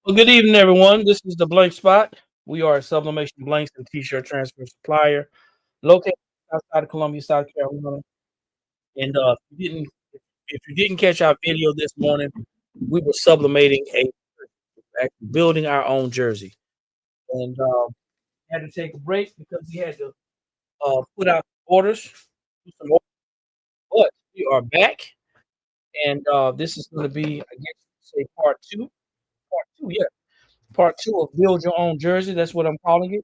Well, good evening, everyone. This is the Blank Spot. We are a sublimation blanks and t-shirt transfer supplier located outside of Columbia, South Carolina. And if you didn't catch our video this morning, we were sublimating actually building our own jersey, and had to take a break because we had to put out orders. Do some orders. But we are back, and this is going to be, I guess, say part two. Part two, yeah. Part two of build your own jersey. That's what I'm calling it.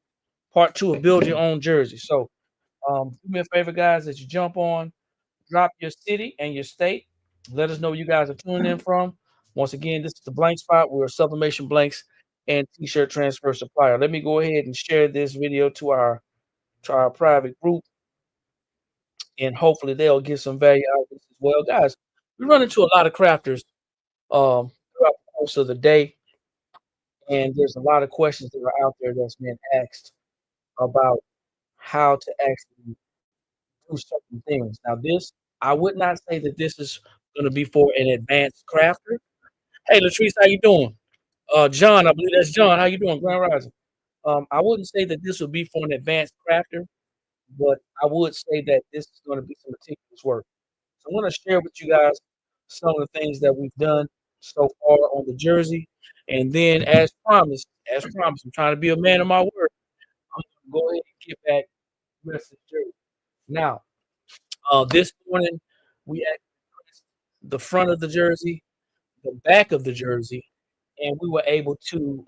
Part two of build your own jersey. So do me a favor, guys, as you jump on, drop your city and your state. Let us know where you guys are tuning in from. Once again, this is the Blank Spot. We're a sublimation blanks and t-shirt transfer supplier. Let me go ahead and share this video to our private group, and hopefully they'll get some value out of this as well. Guys, we run into a lot of crafters throughout the course of the day, and there's a lot of questions that are out there that's been asked about how to actually do certain things. Now, this I would not say that this is going to be for an advanced crafter. Hey, Latrice, how you doing? John, I believe that's John. How you doing, Grand Rising? I wouldn't say that this would be for an advanced crafter, but I would say that this is going to be some meticulous work. So I'm going to share with you guys some of the things that we've done so far on the jersey, and then, as promised, I'm trying to be a man of my word. I'm going to go ahead and get back the rest of the jersey. Now, this morning, we actually pressed the front of the jersey, the back of the jersey, and we were able to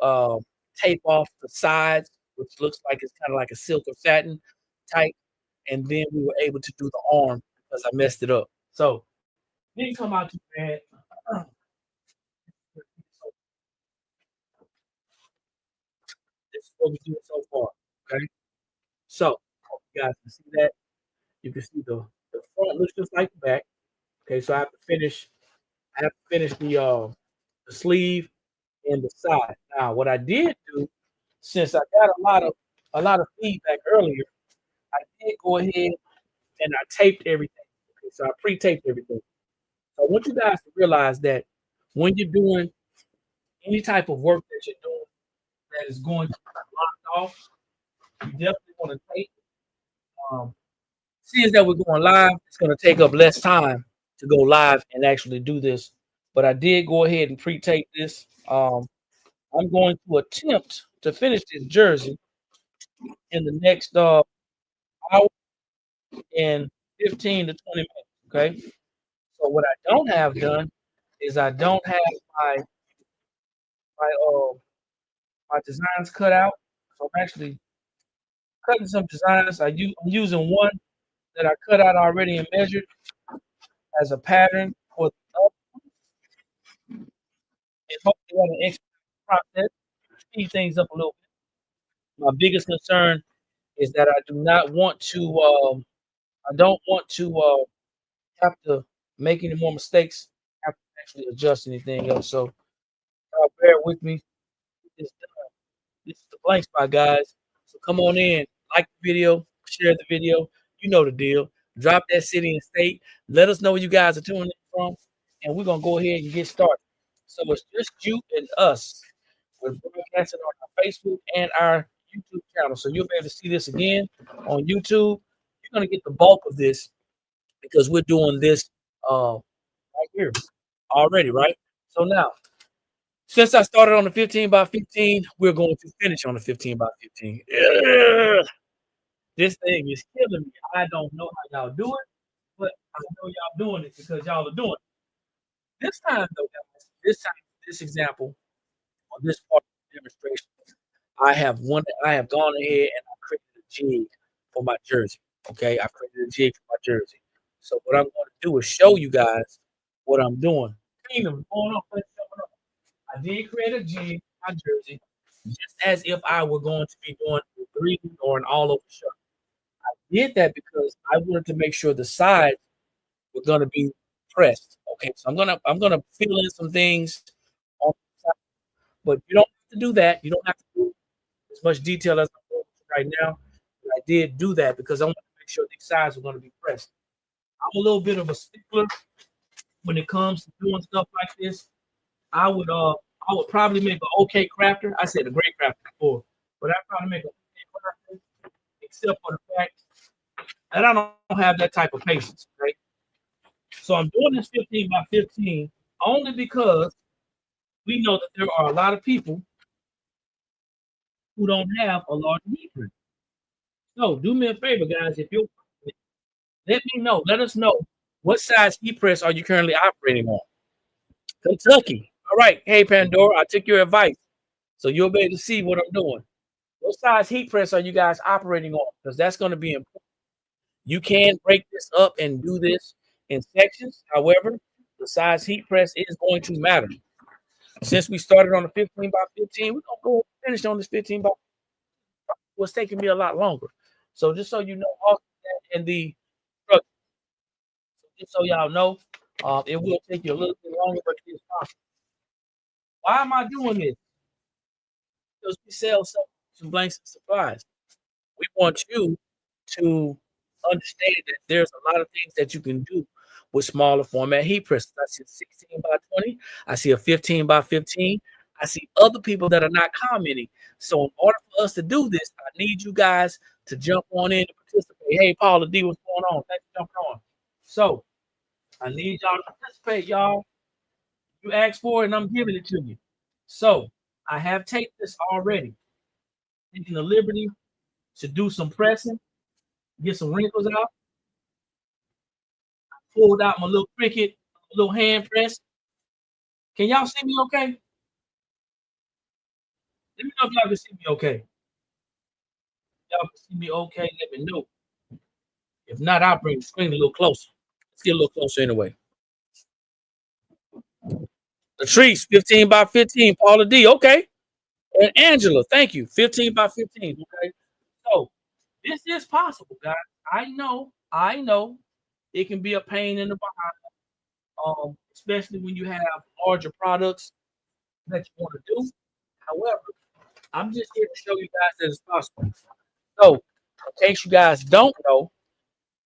tape off the sides, which looks like it's kind of like a silk or satin type. And then we were able to do the arm because I messed it up. So didn't come out too bad. This is what we did so far. Okay. So hope you guys can see that. You can see the front looks just like the back. Okay, so I have to finish the sleeve and the side. Now, what I did do, since I got a lot of feedback earlier, I did go ahead and I taped everything. Okay, so I pre-taped everything. So I want you guys to realize that when you're doing any type of work that you're doing that is going to be locked off, you definitely want to tape. Um, Seeing that we're going live, it's going to take up less time to go live and actually do this. But I did go ahead and pre-tape this. I'm going to attempt to finish this jersey in the next hour and 15 to 20 minutes. Okay. So what I don't have done is I don't have my my uh my designs cut out. So I'm actually cutting some designs. I'm using one that I cut out already and measured as a pattern for the up, and hopefully have an extra process, speed things up a little bit. My biggest concern is that I don't want to have to make any more mistakes, have to actually adjust anything else. So bear with me. This, this is the Blank Spot, guys. So come on in, like the video, share the video. You know the deal. Drop that city and state. Let us know where you guys are tuning in from, and we're gonna go ahead and get started. So it's just you and us. We're broadcasting on our Facebook and our YouTube channel, so you'll be able to see this again on YouTube. You're gonna get the bulk of this because we're doing this right here already, right? So now, since I started on the 15 by 15, we're going to finish on the 15 by 15. Ugh, this thing is killing me. I don't know how y'all do it, but I know y'all doing it because y'all are doing it. This time, though, guys, this example, on this part of the demonstration, I have gone ahead and I've created a jig for my jersey. Okay, I've created a jig for my jersey. So what I'm going to do is show you guys what I'm doing. Kingdom, going on, please, coming up. I did create a jig for my jersey, just as if I were going to be doing a three or an all over shirt. I did that because I wanted to make sure the sides were going to be pressed. Okay, so I'm gonna fill in some things on the side, but you don't have to do that. You don't have to do as much detail as I'm going to right now. But I did do that because I want to make sure these sides are going to be pressed. I'm a little bit of a stickler when it comes to doing stuff like this. I would I would probably make an okay crafter. I said a great crafter before, but I'd probably make an okay crafter, except for the fact that I don't have that type of patience, right? So I'm doing this 15 by 15 only because we know that there are a lot of people who don't have a large heat print. So do me a favor, guys. If you let me know, let us know what size heat press are you currently operating on. Kentucky. All right. Hey Pandora, I took your advice. So you'll be able to see what I'm doing. What size heat press are you guys operating on? Because that's going to be important. You can break this up and do this in sections. However, the size heat press is going to matter. Since we started on the 15 by 15, we're gonna go finish on this 15 by was taking me a lot longer. So just so you know, all that in the structure, just so y'all know, it will take you a little bit longer, but it is possible. Why am I doing this? Because we sell some blanks and supplies. We want you to understand that there's a lot of things that you can do with smaller format heat presses. I see a 16 by 20. I see a 15 by 15. I see other people that are not commenting. So in order for us to do this, I need you guys to jump on in and participate. Hey, Paula D, what's going on? Thanks for jumping on. So I need y'all to participate, y'all. You asked for it, and I'm giving it to you. So I have taped this already. Taking the liberty to do some pressing, get some wrinkles out. Pulled out my little Cricut, little hand press. Can y'all see me okay? Let me know if y'all can see me okay. Y'all can see me okay, let me know. If not, I'll bring the screen a little closer. Let's get a little closer anyway. Latrice, 15 by 15. Paula D, okay. And Angela, thank you. 15 by 15. Okay. So this is possible, guys. I know it can be a pain in the behind, especially when you have larger products that you want to do. However, I'm just here to show you guys that it's possible. So, in case you guys don't know,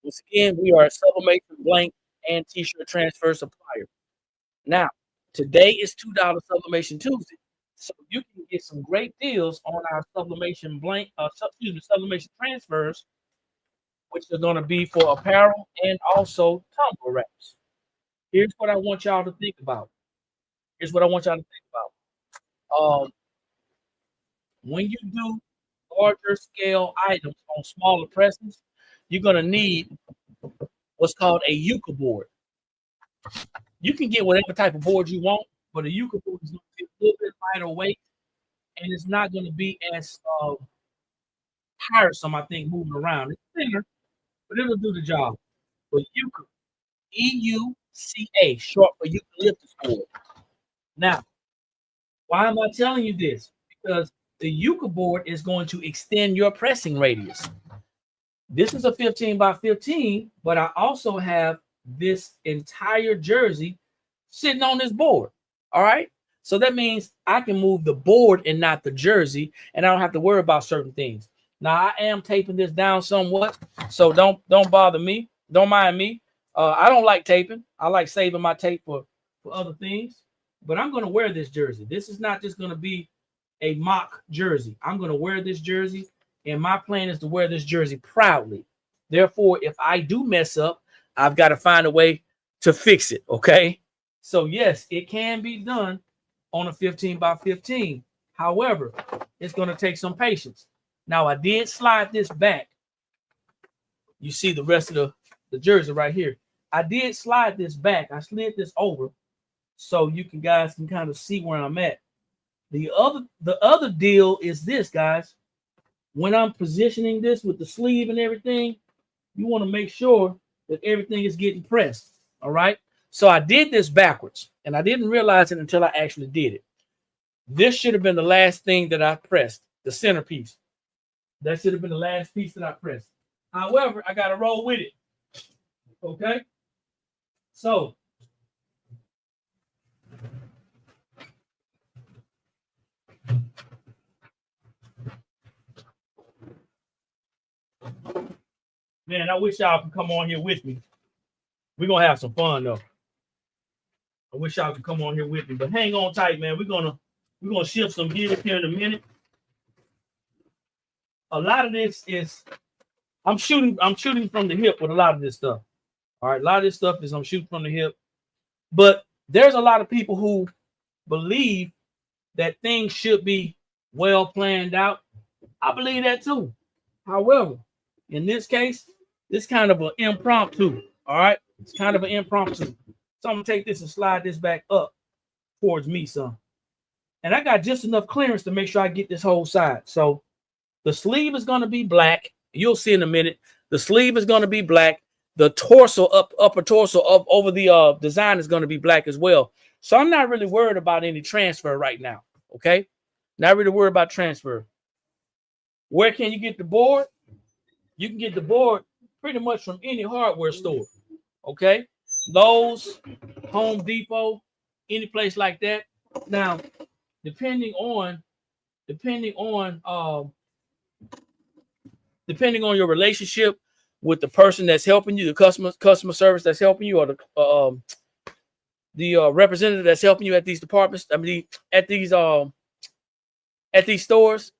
once again, we are a sublimation blank and t-shirt transfer supplier. Now, today is $2 sublimation Tuesday. So you can get some great deals on our sublimation blank, sublimation transfers, which are going to be for apparel and also tumbler wraps. Here's what I want y'all to think about. Here's what I want y'all to think about. When you do larger scale items on smaller presses, you're going to need what's called a Yucca board. You can get whatever type of board you want, but a Yucca board is going to be a little bit lighter weight, and it's not going to be as tiresome, I think, moving around. It's thinner, but it'll do the job. But Yucca, EUCA, short for eucalyptus board. Now, why am I telling you this? Because the Yucca board is going to extend your pressing radius. This is a 15 by 15, but I also have this entire jersey sitting on this board. All right. So that means I can move the board and not the jersey, and I don't have to worry about certain things. Now I am taping this down somewhat, so don't bother me. Don't mind me. I don't like taping. I like saving my tape for other things. But I'm going to wear this jersey. This is not just going to be a mock jersey. I'm going to wear this jersey, and my plan is to wear this jersey proudly. Therefore, if I do mess up, I've got to find a way to fix it, okay? So, yes, it can be done on a 15 by 15. However, it's going to take some patience. Now, I did slide this back. You see the rest of the jersey right here. I did slide this back. I slid this over so you guys can kind of see where I'm at. The other deal is this, guys. When I'm positioning this with the sleeve and everything, you want to make sure that everything is getting pressed. All right. So I did this backwards, and I didn't realize it until I actually did it. This should have been the last thing that I pressed, the centerpiece. That should have been the last piece that I pressed. However, I got to roll with it. Okay. So man, I wish y'all could come on here with me. We're going to have some fun, though. I wish y'all could come on here with me. But hang on tight, man. We're going to We're gonna shift some gears here in a minute. A lot of this is I'm shooting from the hip with a lot of this stuff. All right, a lot of this stuff is I'm shooting from the hip. But there's a lot of people who believe that things should be well planned out. I believe that too. However, in this case, it's kind of an impromptu. All right, it's kind of an impromptu. So I'm gonna take this and slide this back up towards me, son. And I got just enough clearance to make sure I get this whole side. So the sleeve is gonna be black. You'll see in a minute. The sleeve is gonna be black. The torso, upper torso up over the design is gonna be black as well. So I'm not really worried about any transfer right now. Okay, not really worried about transfer. Where can you get the board? You can get the board pretty much from any hardware store. Okay, Lowe's, Home Depot, any place like that. Now, depending on your relationship with the person that's helping you, the customer service that's helping you, or the representative that's helping you at these departments, at these stores,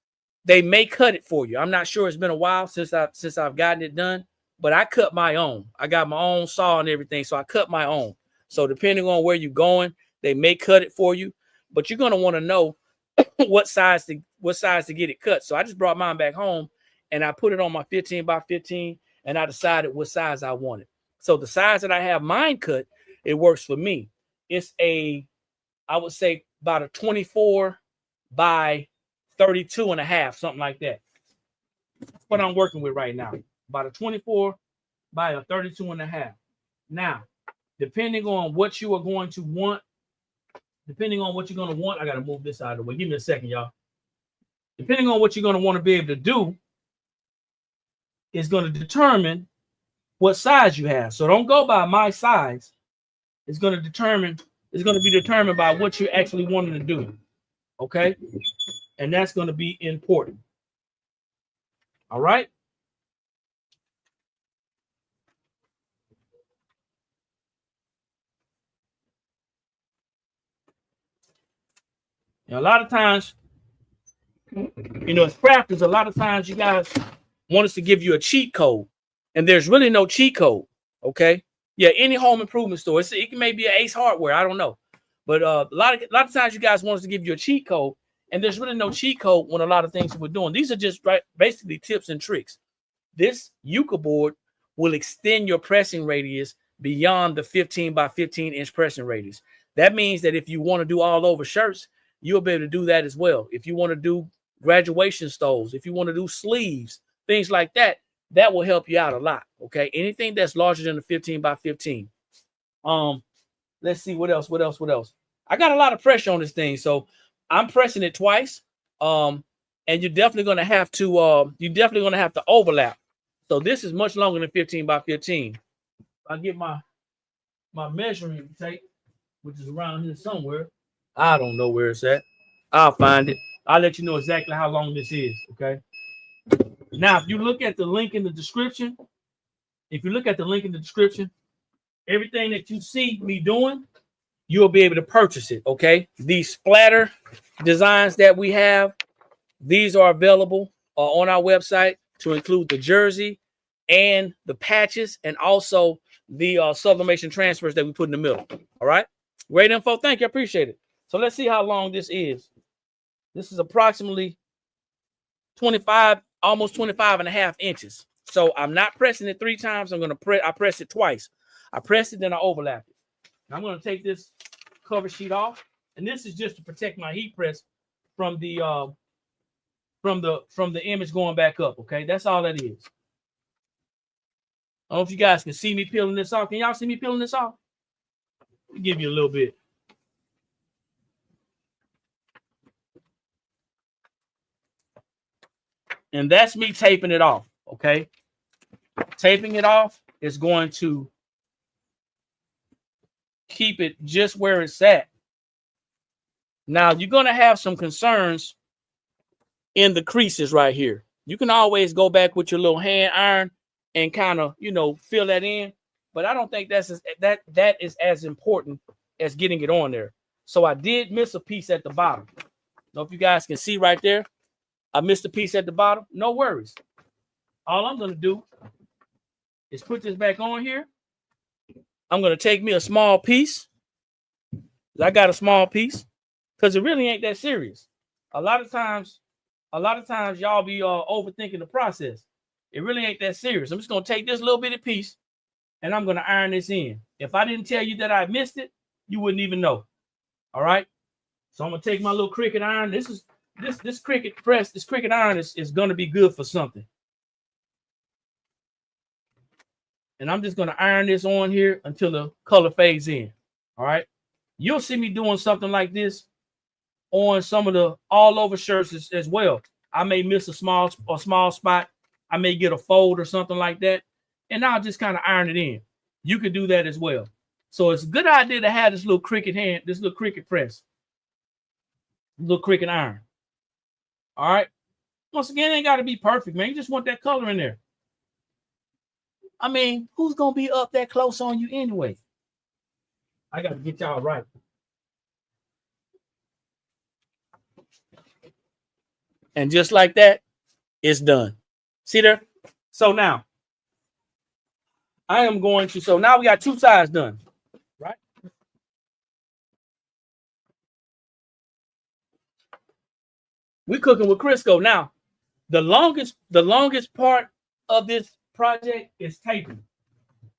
they may cut it for you. I'm not sure. It's been a while since I've gotten it done, but I cut my own. I got my own saw and everything, so I cut my own. So depending on where you're going, they may cut it for you, but you're gonna want to know what size to get it cut. So I just brought mine back home and I put it on my 15 by 15, and I decided what size I wanted. So the size that I have mine cut, it works for me. It's I would say about a 24 by 32 and a half, something like that. That's what I'm working with right now. About a 24 by a 32 and a half. Now, depending on what you are going to want, I got to move this out of the way. Give me a second, y'all. Depending on what you're going to want to be able to do is going to determine what size you have. So don't go by my size. It's going to be determined by what you're actually wanting to do. Okay? And that's going to be important. All right? Now, a lot of times, as crafters, a lot of times you guys want us to give you a cheat code, and there's really no cheat code. Okay? Yeah, any home improvement store. It may be an Ace Hardware. I don't know. But a lot of times you guys want us to give you a cheat code, and there's really no cheat code when a lot of things we're doing. These are just basically tips and tricks. This Yucca board will extend your pressing radius beyond the 15 by 15 inch pressing radius. That means that if you want to do all over shirts, you'll be able to do that as well. If you want to do graduation stoles, if you want to do sleeves, things like that, that will help you out a lot. Okay. Anything that's larger than the 15 by 15. Let's see what else. I got a lot of pressure on this thing, so I'm pressing it twice. And you're definitely going to have to overlap. So this is much longer than 15 by 15. I get my measuring tape, which is around here somewhere. I don't know where it's at. I'll find it. I'll let you know exactly how long this is. Okay. Now, if you look at the link in the description, everything that you see me doing, you'll be able to purchase it. Okay. These splatter designs that we have, these are available on our website, to include the jersey and the patches, and also the sublimation transfers that we put in the middle. All right. Great info. Thank you. I appreciate it. So let's see how long this is. This is approximately 25, almost 25 and a half inches. So I'm not pressing it 3 times. I press it twice. I press it, then I overlap it. Now I'm going to take this cover sheet off, and this is just to protect my heat press from the image going back up. Okay, that's all that is. I don't know if you guys can see me peeling this off. Can y'all see me peeling this off? Let me give you a little bit. And that's me taping it off. Okay, taping it off is going to keep it just where it's at. Now you're going to have some concerns in the creases right here. You can always go back with your little hand iron and kind of, fill that in. But I don't think that is as important as getting it on there. So I did miss a piece at the bottom. Know if you guys can see right there. I missed a piece at the bottom. No worries. All I'm gonna do is put this back on here. I'm gonna take me a small piece. I got a small piece because it really ain't that serious. A lot of times y'all be overthinking the process. It really ain't that serious. I'm just gonna take this little bitty piece and I'm gonna iron this in. If I didn't tell you that I missed it, you wouldn't even know. All right. So I'm gonna take my little Cricut iron. This Cricut press, this Cricut iron is gonna be good for something. And I'm just gonna iron this on here until the color fades in. All right. You'll see me doing something like this on some of the all over shirts as well. I may miss a small spot. I may get a fold or something like that, and I'll just kind of iron it in. You could do that as well. So it's a good idea to have this little Cricut this little Cricut press, little Cricut iron. All right. Once again, it ain't got to be perfect, man. You just want that color in there. I mean, who's gonna be up that close on you anyway? I got to get y'all right. And just like that, it's done. See there? So now, I am going to, so now we got two sides done, right? We're cooking with Crisco. Now, the longest part of this project is taping.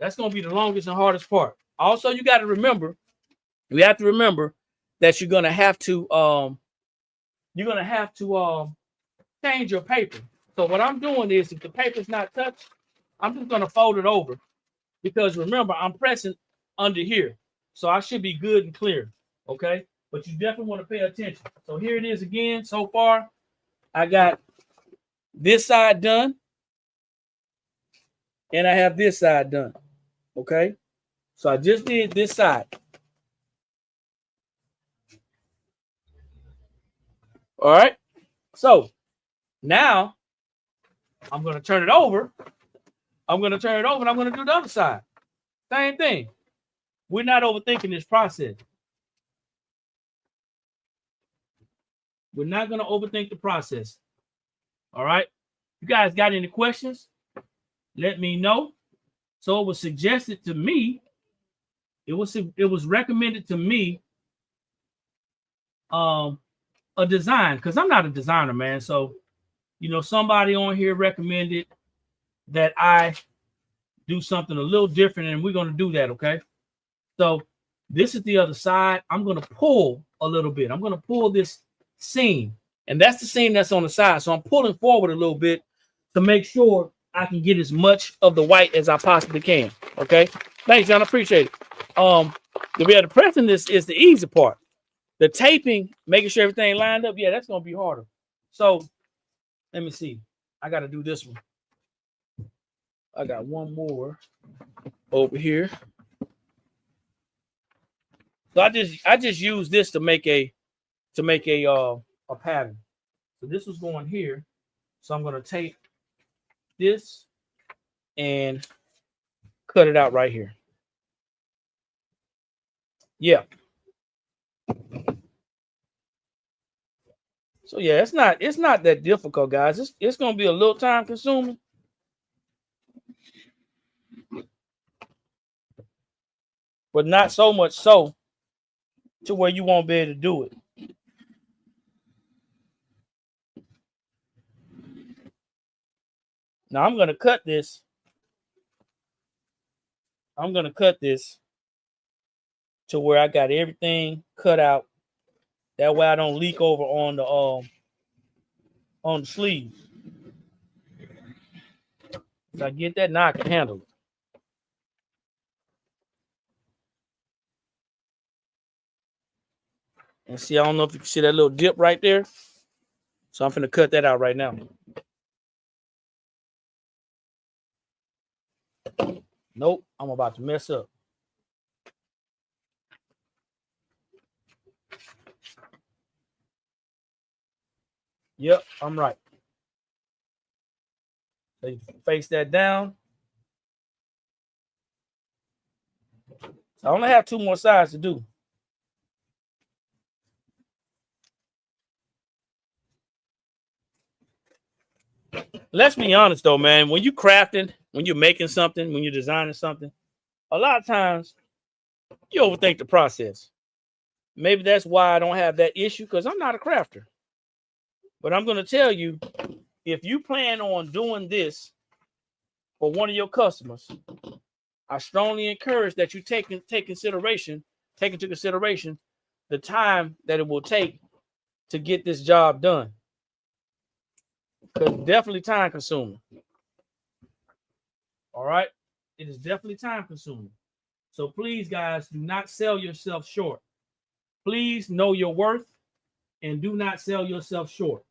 That's going to be the longest and hardest part. Also, you got to remember, we have to remember that you're going to have to change your paper. So what I'm doing is, if the paper's not touched, I'm just going to fold it over, because remember, I'm pressing under here. So I should be good and clear, okay? But you definitely want to pay attention. So here it is again. So far, I got this side done, and I have this side done, okay? So I just did this side. All right? So now I'm going to turn it over. I'm going to turn it over, and I'm going to do the other side. Same thing. We're not overthinking this process. We're not going to overthink the process. All right? You guys got any questions? Let me know. So it was suggested to me. It was recommended to me a design, because I'm not a designer, man. So, somebody on here recommended that I do something a little different, and we're going to do that, okay? So this is the other side. I'm going to pull a little bit. I'm going to pull this seam, and that's the seam that's on the side. So I'm pulling forward a little bit to make sure I can get as much of the white as I possibly can, okay? Thanks, John. I appreciate it. The pressing this is the easy part. The taping, making sure everything lined up, yeah, that's going to be harder. So let me see. I got to do this one. I got one more over here. So I just use this to make a pattern. So this was going here. So I'm going to tape this and cut it out right here. Yeah. So yeah, it's not that difficult, guys. It's going to be a little time consuming. But not so much so to where you won't be able to do it. Now I'm going to cut this. I'm going to cut this to where I got everything cut out. That way I don't leak over on the sleeve. If I get that, now I can handle it. And see, I don't know if you can see that little dip right there. So I'm finna cut that out right now. Nope, I'm about to mess up. Yep, I'm right. So you face that down. So I only have two more sides to do. let's be honest though, man. When you crafting, when you're making something, when you're designing something, a lot of times you overthink the process. Maybe that's why I don't have that issue, because I'm not a crafter. But I'm going to tell you, if you plan on doing this for one of your customers, I strongly encourage that you take into consideration the time that it will take to get this job done. Because it's definitely time consuming. All right? It is definitely time consuming. So please, guys, do not sell yourself short. Please know your worth and do not sell yourself short.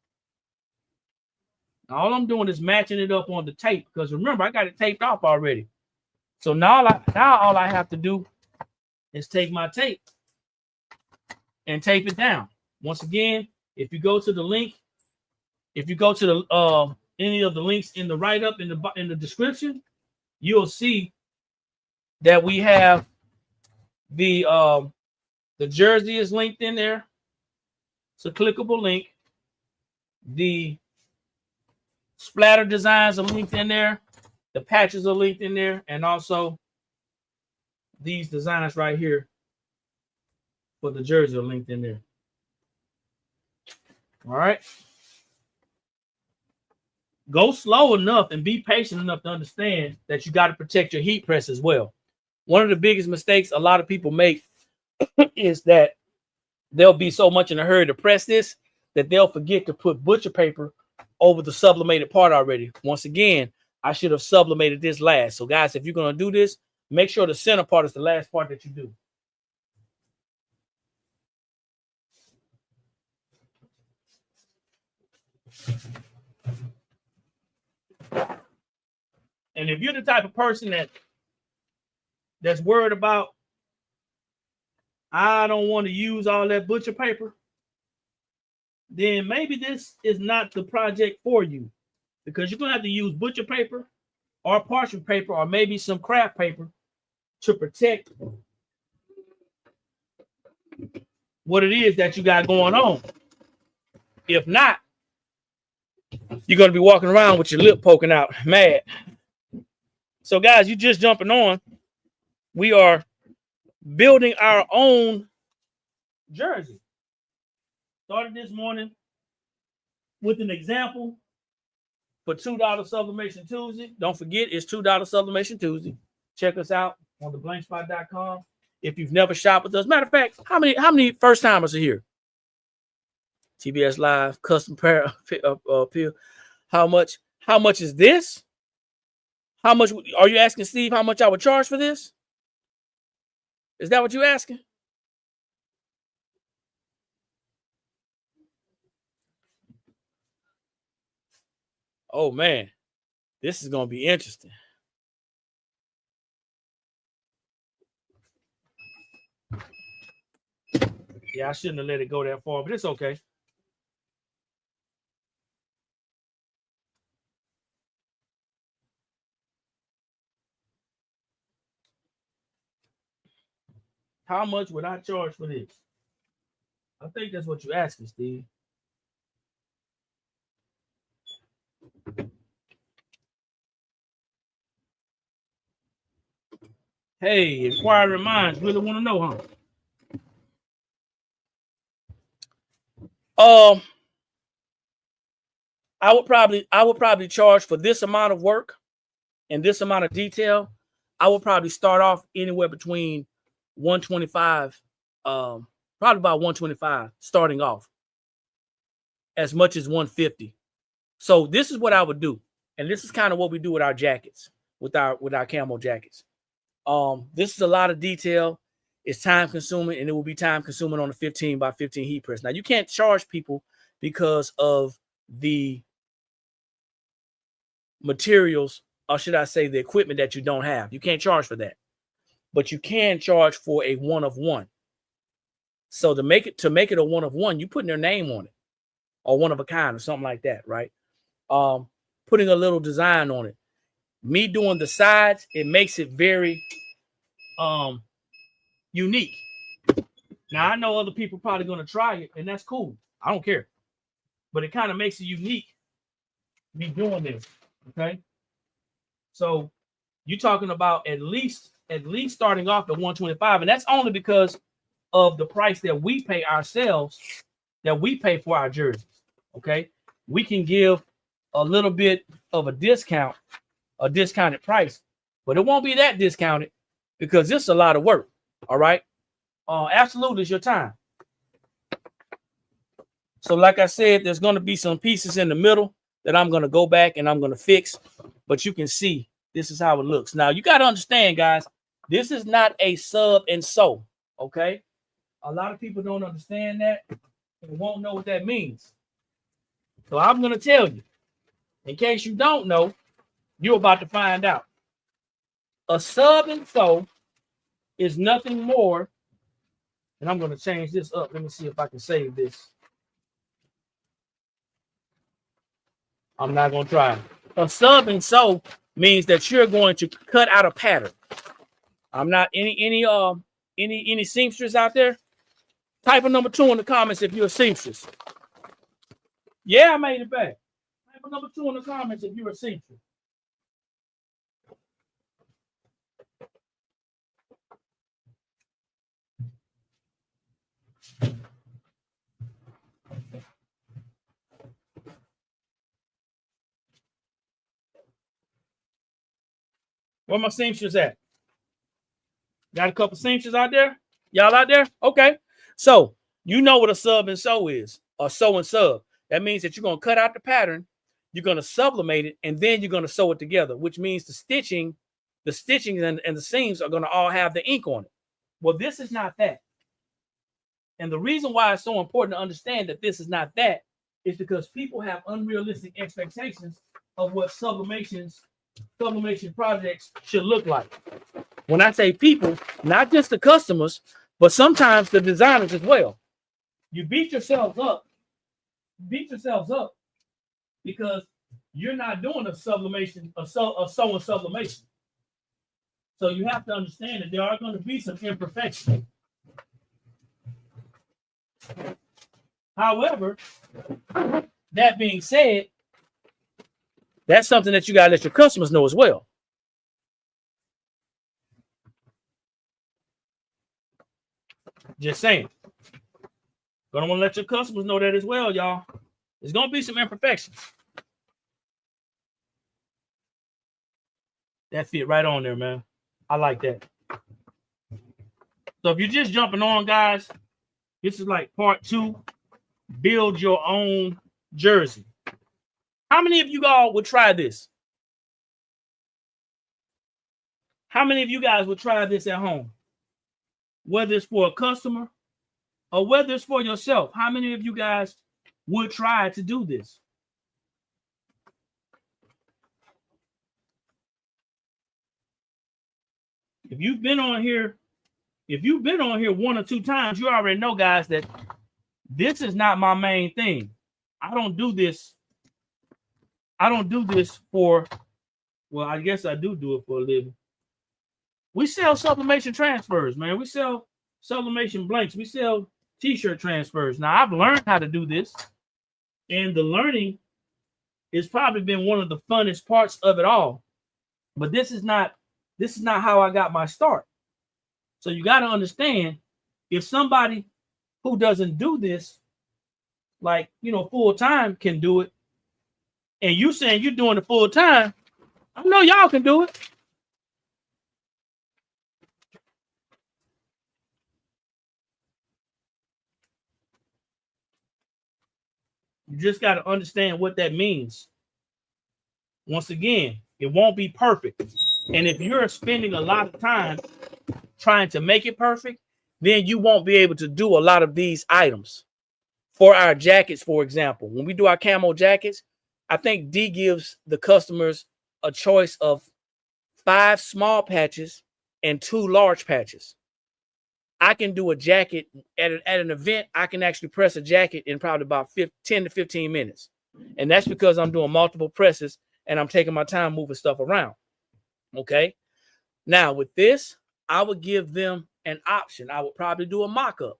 Now, all I'm doing is matching it up on the tape, because remember, I got it taped off already. So now all I have to do is take my tape and tape it down. Once again, if you go to the link, if you go to the any of the links in the write-up in the description, you'll see that we have the jersey is linked in there. It's a clickable link. The splatter designs are linked in there. The patches are linked in there, and also these designs right here for the jersey are linked in there. All right. Go slow enough and be patient enough to understand that you got to protect your heat press as well. One of the biggest mistakes a lot of people make is that they'll be so much in a hurry to press this that they'll forget to put butcher paper over the sublimated part already. Once again, I should have sublimated this last. So guys, if you're going to do this, make sure the center part is the last part that you do. And if you're the type of person that's worried about, I don't want to use all that butcher paper, then maybe this is not the project for you, because you're going to have to use butcher paper or parchment paper or maybe some craft paper to protect what it is that you got going on. If not, you're going to be walking around with your lip poking out mad. So guys, you just jumping on. We are building our own jersey. Started this morning with an example for $2 Sublimation Tuesday. Don't forget, it's $2 Sublimation Tuesday. Check us out on theblankspot.com. If you've never shopped with us, matter of fact, how many first timers are here? TBS Live, custom appeal. How much is this? How much are you asking, Steve? How much I would charge for this? Is that what you're asking? Oh man, this is gonna be interesting. Yeah, I shouldn't have let it go that far, but it's okay. How much would I charge for this? I think that's what you're asking, Steve. Hey, inquiring minds really want to know, huh? I would probably charge for this amount of work and this amount of detail. I would probably start off anywhere between 125, probably about 125 starting off, as much as 150. So this is what I would do, and this is kind of what we do with our jackets, with our camo jackets. This is a lot of detail. It's time consuming, and it will be time consuming on a 15 by 15 heat press. Now you can't charge people because of the materials, or should I say the equipment that you don't have. You can't charge for that, but you can charge for a one of one. So to make it a one of one, you putting their name on it, or one of a kind, or something like that, right? Putting a little design on it. Me doing the sides, it makes it very unique. Now I know other people probably going to try it, and that's cool. I don't care, but it kind of makes it unique me doing this. Okay. So you're talking about at least starting off at 125, and that's only because of the price that we pay ourselves, that we pay for our jerseys. Okay. We can give a little bit of a discount, a discounted price, but it won't be that discounted because this is a lot of work. All right. Absolutely, it's your time. So like I said, there's going to be some pieces in the middle that I'm going to go back and I'm going to fix, but you can see this is how it looks. Now you got to understand, guys, this is not a sub and sew. Okay. A lot of people don't understand that and won't know what that means. So I'm going to tell you, in case you don't know, you're about to find out. A sub and sew is nothing more, and I'm going to change this up. Let me see if I can save this. I'm not going to try. A sub and sew means that you're going to cut out a pattern. I'm not any seamstress out there. Type a number 2 in the comments if you're a seamstress. Yeah, I made it back. Type a number 2 in the comments if you're a seamstress. Where my seamstress at? Got a couple seamstresses out there? Y'all out there? Okay. So you know what a sub and sew is, or sew and sub. That means that you're going to cut out the pattern, you're going to sublimate it, and then you're going to sew it together, which means the stitching and the seams are going to all have the ink on it. Well, this is not that. And the reason why it's so important to understand that this is not that is because people have unrealistic expectations of what sublimation projects should look like. When I say people, not just the customers, but sometimes the designers as well. You beat yourselves up because you're not doing a sublimation, a sewing sublimation. So you have to understand that there are going to be some imperfections. However, that being said, that's something that you got to let your customers know as well. Just saying. Gonna want to let your customers know that as well, y'all. There's gonna be some imperfections. That fit right on there, man. I like that. So if you're just jumping on, guys, this is like part 2. Build your own jersey. How many of you all would try this? How many of you guys would try this at home? Whether it's for a customer or whether it's for yourself, how many of you guys would try to do this? If you've been on here 1 or 2 times, you already know, guys, that this is not my main thing. I don't do this for, well, I guess I do it for a living. We sell sublimation transfers, man. We sell sublimation blanks. We sell t-shirt transfers. Now, I've learned how to do this, and the learning has probably been one of the funnest parts of it all. But this is not how I got my start. So you got to understand, if somebody who doesn't do this, like, full time can do it, and you saying you're doing it full time, I know y'all can do it. You just got to understand what that means. Once again, it won't be perfect. And if you're spending a lot of time trying to make it perfect, then you won't be able to do a lot of these items. For our jackets, for example, when we do our camo jackets, I think D gives the customers a choice of 5 small patches and 2 large patches. I can do a jacket at an event. I can actually press a jacket in probably about 10 to 15 minutes. And that's because I'm doing multiple presses and I'm taking my time moving stuff around. Okay. Now with this, I would give them an option. I would probably do a mock-up.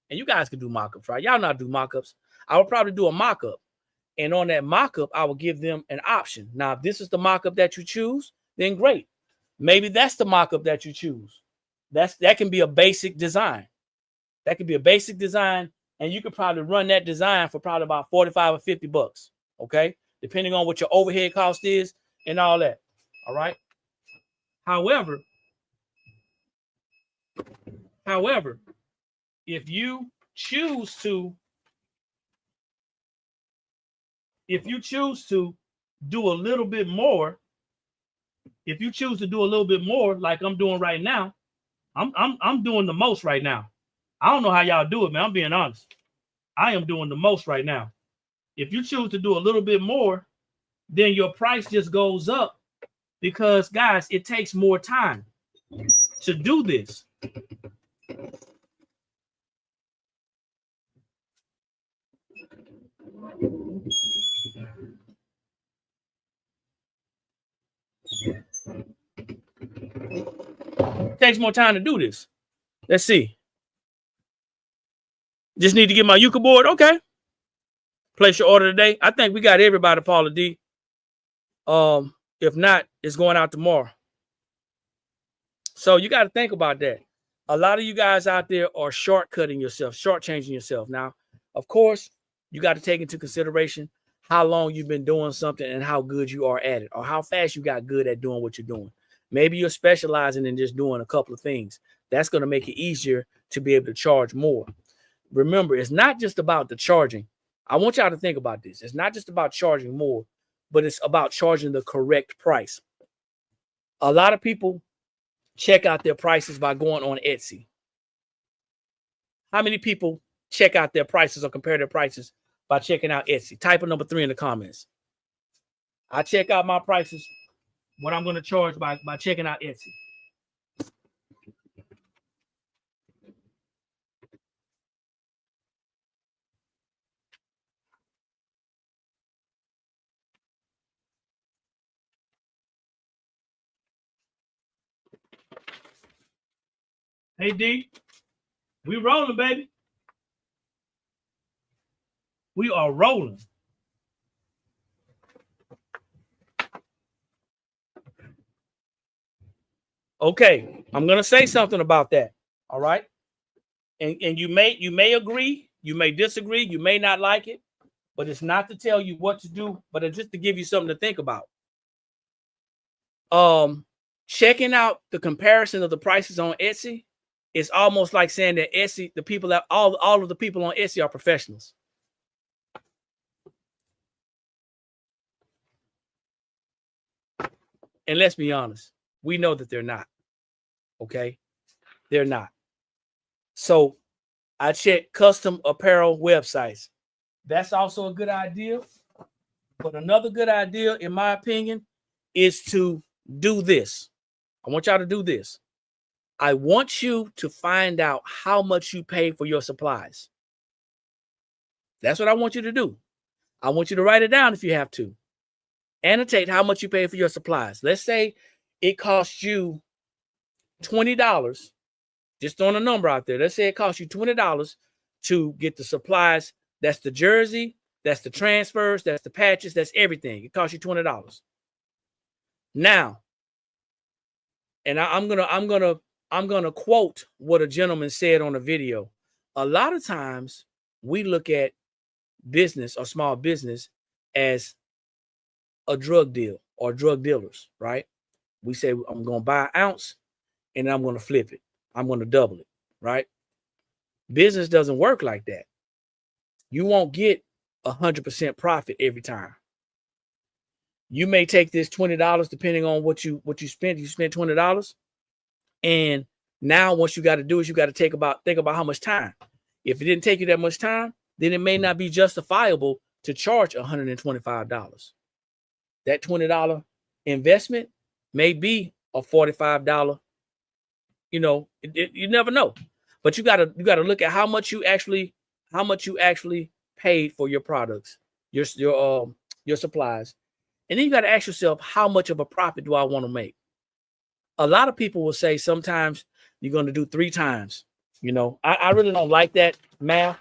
And you guys can do mock-ups, right? Y'all know how to do mock-ups. I would probably do a mock-up. And on that mock-up, I will give them an option. Now, if this is the mock-up that you choose, then great. Maybe that's the mock-up that you choose. That can be a basic design. That could be a basic design, and you could probably run that design for probably about 45 or 50 bucks. Okay, depending on what your overhead cost is and all that. All right. However, if you choose to do a little bit more, like I'm doing right now, I'm doing the most right now. I don't know how y'all do it, man. I'm being honest. I am doing the most right now. If you choose to do a little bit more, then your price just goes up because, guys, it takes more time to do this. It takes more time to do this. Let's see. Just need to get my Yucca board. Okay. Place your order today. I think we got everybody, Paula D. If not, it's going out tomorrow. So you got to think about that. A lot of you guys out there are shortcutting yourself, shortchanging yourself. Now, of course, you got to take into consideration how long you've been doing something and how good you are at it, or how fast you got good at doing what you're doing. Maybe you're specializing in just doing a couple of things. That's going to make it easier to be able to charge more. Remember, it's not just about the charging. I want y'all to think about this. It's not just about charging more, but it's about charging the correct price. A lot of people check out their prices by going on Etsy. How many people check out their prices or compare their prices by checking out Etsy? Type a number 3 in the comments. I check out my prices, what I'm going to charge by checking out Etsy. Hey, D, we rolling, baby. We are rolling. Okay, I'm going to say something about that. All right. And you may agree, you may disagree, you may not like it, but it's not to tell you what to do, but it's just to give you something to think about. Checking out the comparison of the prices on Etsy is almost like saying that Etsy, the people that all of the people on Etsy are professionals. And let's be honest, we know that they're not. Okay, they're not. So I check custom apparel websites. That's also a good idea. But another good idea, in my opinion, is to do this. I want y'all to do this. I want you to find out how much you pay for your supplies. That's what I want you to do. I want you to write it down if you have to. Annotate how much you pay for your supplies. Let's say it costs you $20. Just throwing a number out there. Let's say it costs you $20 to get the supplies. That's the jersey, that's the transfers, that's the patches, that's everything. It costs you $20. Now, and I'm gonna quote what a gentleman said on a video. A lot of times we look at business or small business as a drug deal or drug dealers, right? We say, I'm gonna buy an ounce and I'm gonna flip it. I'm gonna double it, right? Business doesn't work like that. You won't get 100% profit every time. You may take this $20, depending on what you spend. You spend $20, and now what you got to do is you got to think about how much time. If it didn't take you that much time, then it may not be justifiable to charge $125. That $20 investment may be a $45. You know, you never know. But you gotta look at how much you actually paid for your products, your supplies. And then you got to ask yourself, how much of a profit do I want to make? A lot of people will say sometimes you're going to do 3 times. You know, I really don't like that math,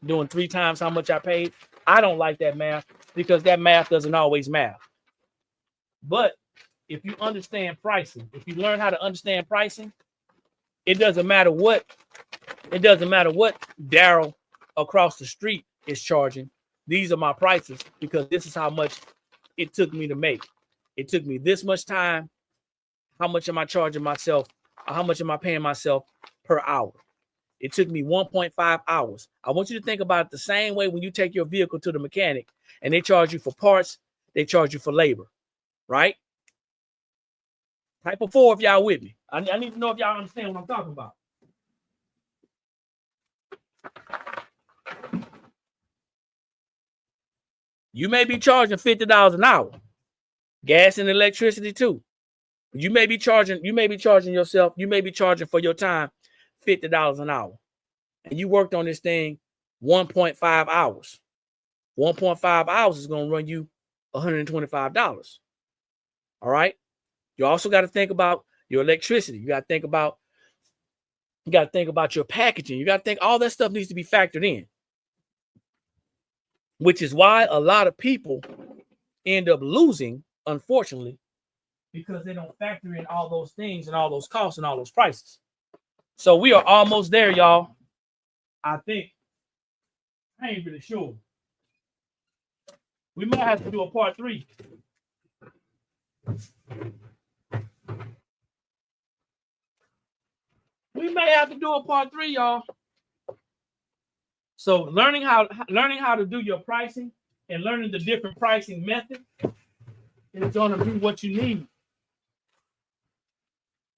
doing 3 times how much I paid. I don't like that math. because that math doesn't always math. But if you understand pricing, if you learn how to understand pricing, it doesn't matter what Daryl across the street is charging. These are my prices because this is how much it took me to make. It took me this much time. How much am I charging myself? How much am I paying myself per hour? It took me 1.5 hours. I want you to think about it the same way when you take your vehicle to the mechanic and they charge you for parts, they charge you for labor, right? Type of 4 if y'all with me. I need to know if y'all understand what I'm talking about. You may be charging $50 an hour. Gas and electricity too. You may be charging yourself, you may be charging for your time $50 an hour. And you worked on this thing 1.5 hours. 1.5 hours is going to run you $125. All right. You also got to think about your electricity. You got to think about your packaging. You got to think all that stuff needs to be factored in. Which is why a lot of people end up losing, unfortunately, because they don't factor in all those things and all those costs and all those prices. So we are almost there, y'all. I think. I ain't really sure. We might have to do a part 3. We may have to do a part 3, y'all. So learning how to do your pricing and learning the different pricing methods is going to be what you need.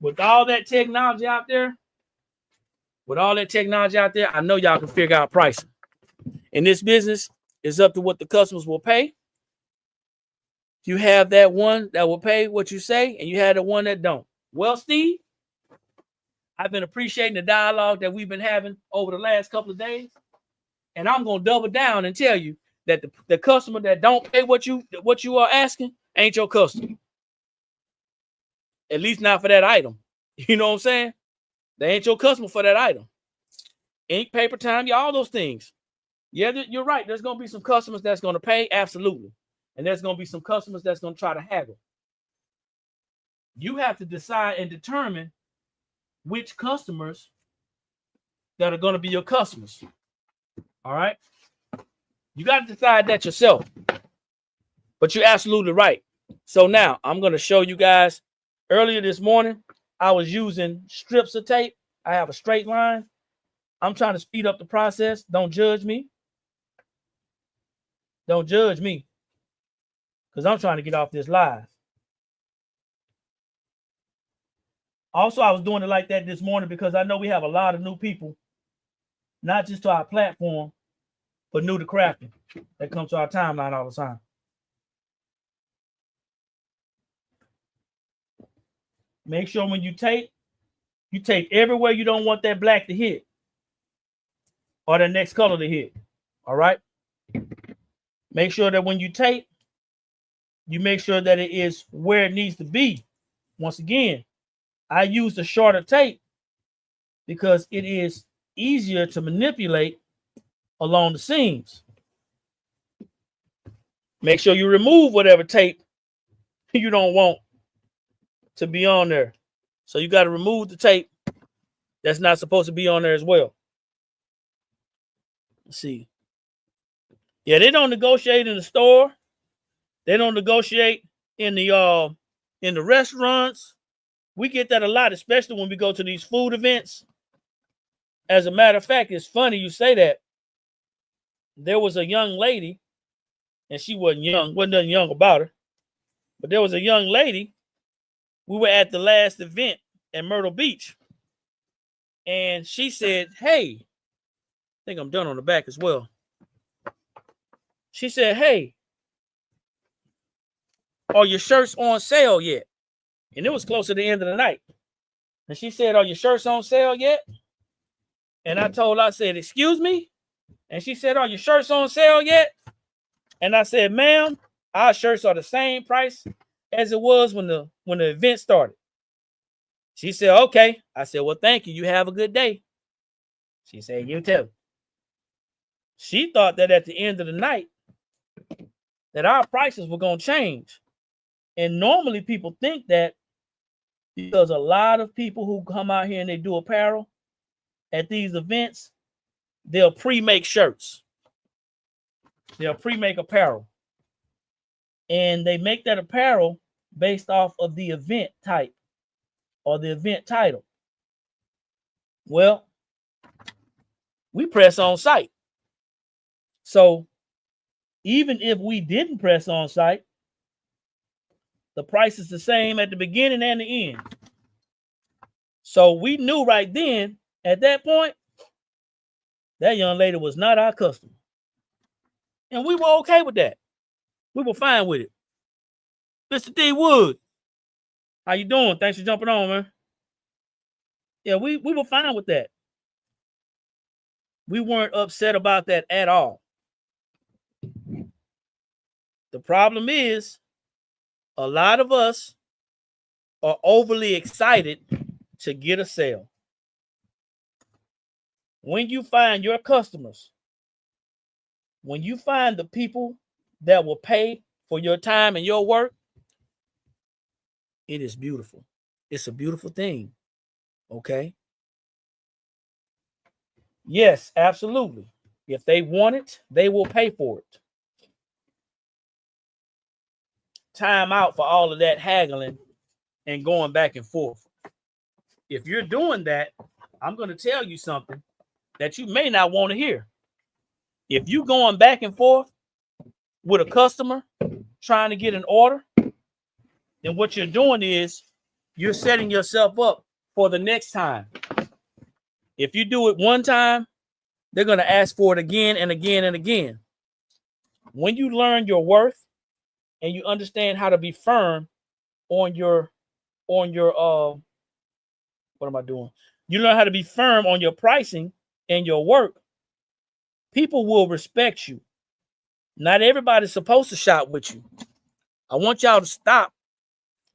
With all that technology out there, I know y'all can figure out pricing. In this business, it's up to what the customers will pay. You have that one that will pay what you say, and you have the one that don't. Well, Steve, I've been appreciating the dialogue that we've been having over the last couple of days. And I'm going to double down and tell you that the customer that don't pay what you are asking ain't your customer. At least not for that item. You know what I'm saying? They ain't your customer for that item. Ink, paper, time, all those things. Yeah, you're right. There's going to be some customers that's going to pay. Absolutely. And there's going to be some customers that's going to try to haggle. You have to decide and determine which customers that are going to be your customers. All right. You got to decide that yourself. But you're absolutely right. So now I'm going to show you guys. Earlier this morning, I was using strips of tape. I have a straight line. I'm trying to speed up the process. Don't judge me. Don't judge me. Because I'm trying to get off this live. Also, I was doing it like that this morning because I know we have a lot of new people, not just to our platform, but new to crafting that come to our timeline all the time. Make sure when you tape everywhere you don't want that black to hit or the next color to hit. All right. Make sure that when you tape, you make sure that it is where it needs to be. Once again, I use the shorter tape because it is easier to manipulate along the seams. Make sure you remove whatever tape you don't want to be on there. So you got to remove the tape that's not supposed to be on there as well. Let's see. Yeah, they don't negotiate in the store. They don't negotiate in the restaurants. We get that a lot, especially when we go to these food events. As a matter of fact, it's funny you say that. There was a young lady, and she wasn't young, wasn't nothing young about her, but there was a young lady. We were at the last event at Myrtle Beach, and she said, "Hey," I think I'm done on the back as well. She said, "Hey, are your shirts on sale yet?" And it was close to the end of the night. And she said, "Are your shirts on sale yet?" And I told her, I said, "Excuse me?" And she said, "Are your shirts on sale yet?" And I said, "Ma'am, our shirts are the same price as it was when the event started." She said, "Okay." I said, "Well, thank you. You have a good day." She said, "You too." She thought that at the end of the night, that our prices were going to change. And normally people think that because a lot of people who come out here and they do apparel at these events, they'll pre-make shirts. They'll pre-make apparel. And they make that apparel based off of the event type or the event title. Well, we press on site. So even if we didn't press on site, the price is the same at the beginning and the end. So we knew right then, at that point, that young lady was not our customer. And we were okay with that. We were fine with it. Mr. D. Wood, how you doing? Thanks for jumping on, man. Yeah, we were fine with that. We weren't upset about that at all. The problem is, a lot of us are overly excited to get a sale. When you find your customers, when you find the people that will pay for your time and your work, it is beautiful. It's a beautiful thing. Okay? Yes, absolutely. If they want it, they will pay for it. Time out for all of that haggling and going back and forth. If you're doing that, I'm going to tell you something that you may not want to hear. If you're going back and forth with a customer trying to get an order, then what you're doing is you're setting yourself up for the next time. If you do it one time, they're going to ask for it again and again and again. When you learn your worth and you understand how to be firm on your what am I doing? You learn how to be firm on your pricing and your work, people will respect you. Not everybody's supposed to shop with you. I want y'all to stop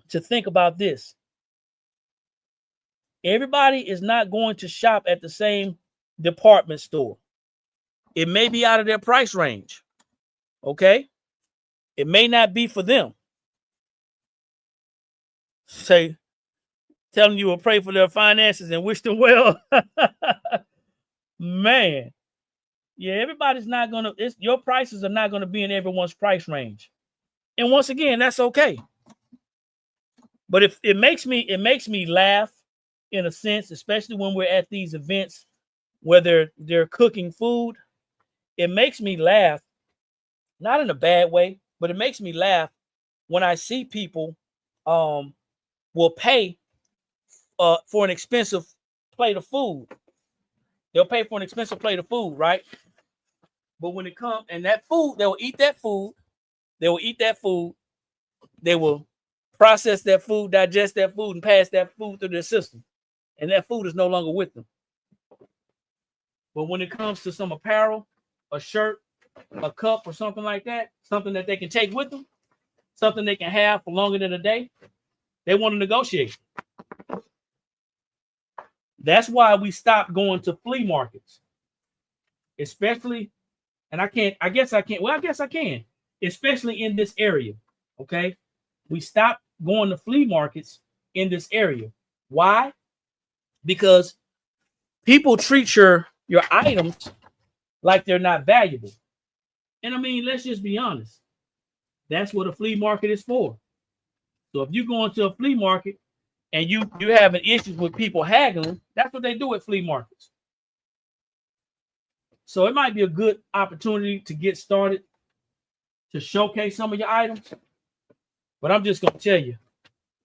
to think about this. Everybody is not going to shop at the same department store. It may be out of their price range. Okay? It may not be for them. Say, telling you to pray for their finances and wish them well. Man. Yeah, everybody's not going to, your prices are not going to be in everyone's price range. And once again, that's okay. But if it makes me laugh in a sense, especially when we're at these events where they're cooking food, it makes me laugh, not in a bad way, but it makes me laugh when I see people will pay for an expensive plate of food. They'll pay for an expensive plate of food, right? But when it comes, and that food, they will eat that food. They will eat that food. They will process that food, digest that food, and pass that food through their system. And that food is no longer with them. But when it comes to some apparel, a shirt, a cup, or something like that, something that they can take with them, something they can have for longer than a day, they want to negotiate. That's why we stopped going to flea markets. Especially, and I guess I can, especially in this area. Okay. We stopped going to flea markets in this area. Why? Because people treat your items like they're not valuable. And I mean, let's just be honest. That's what a flea market is for. So if you go into a flea market and you having issues with people haggling, that's what they do at flea markets. So it might be a good opportunity to get started to showcase some of your items. But I'm just going to tell you,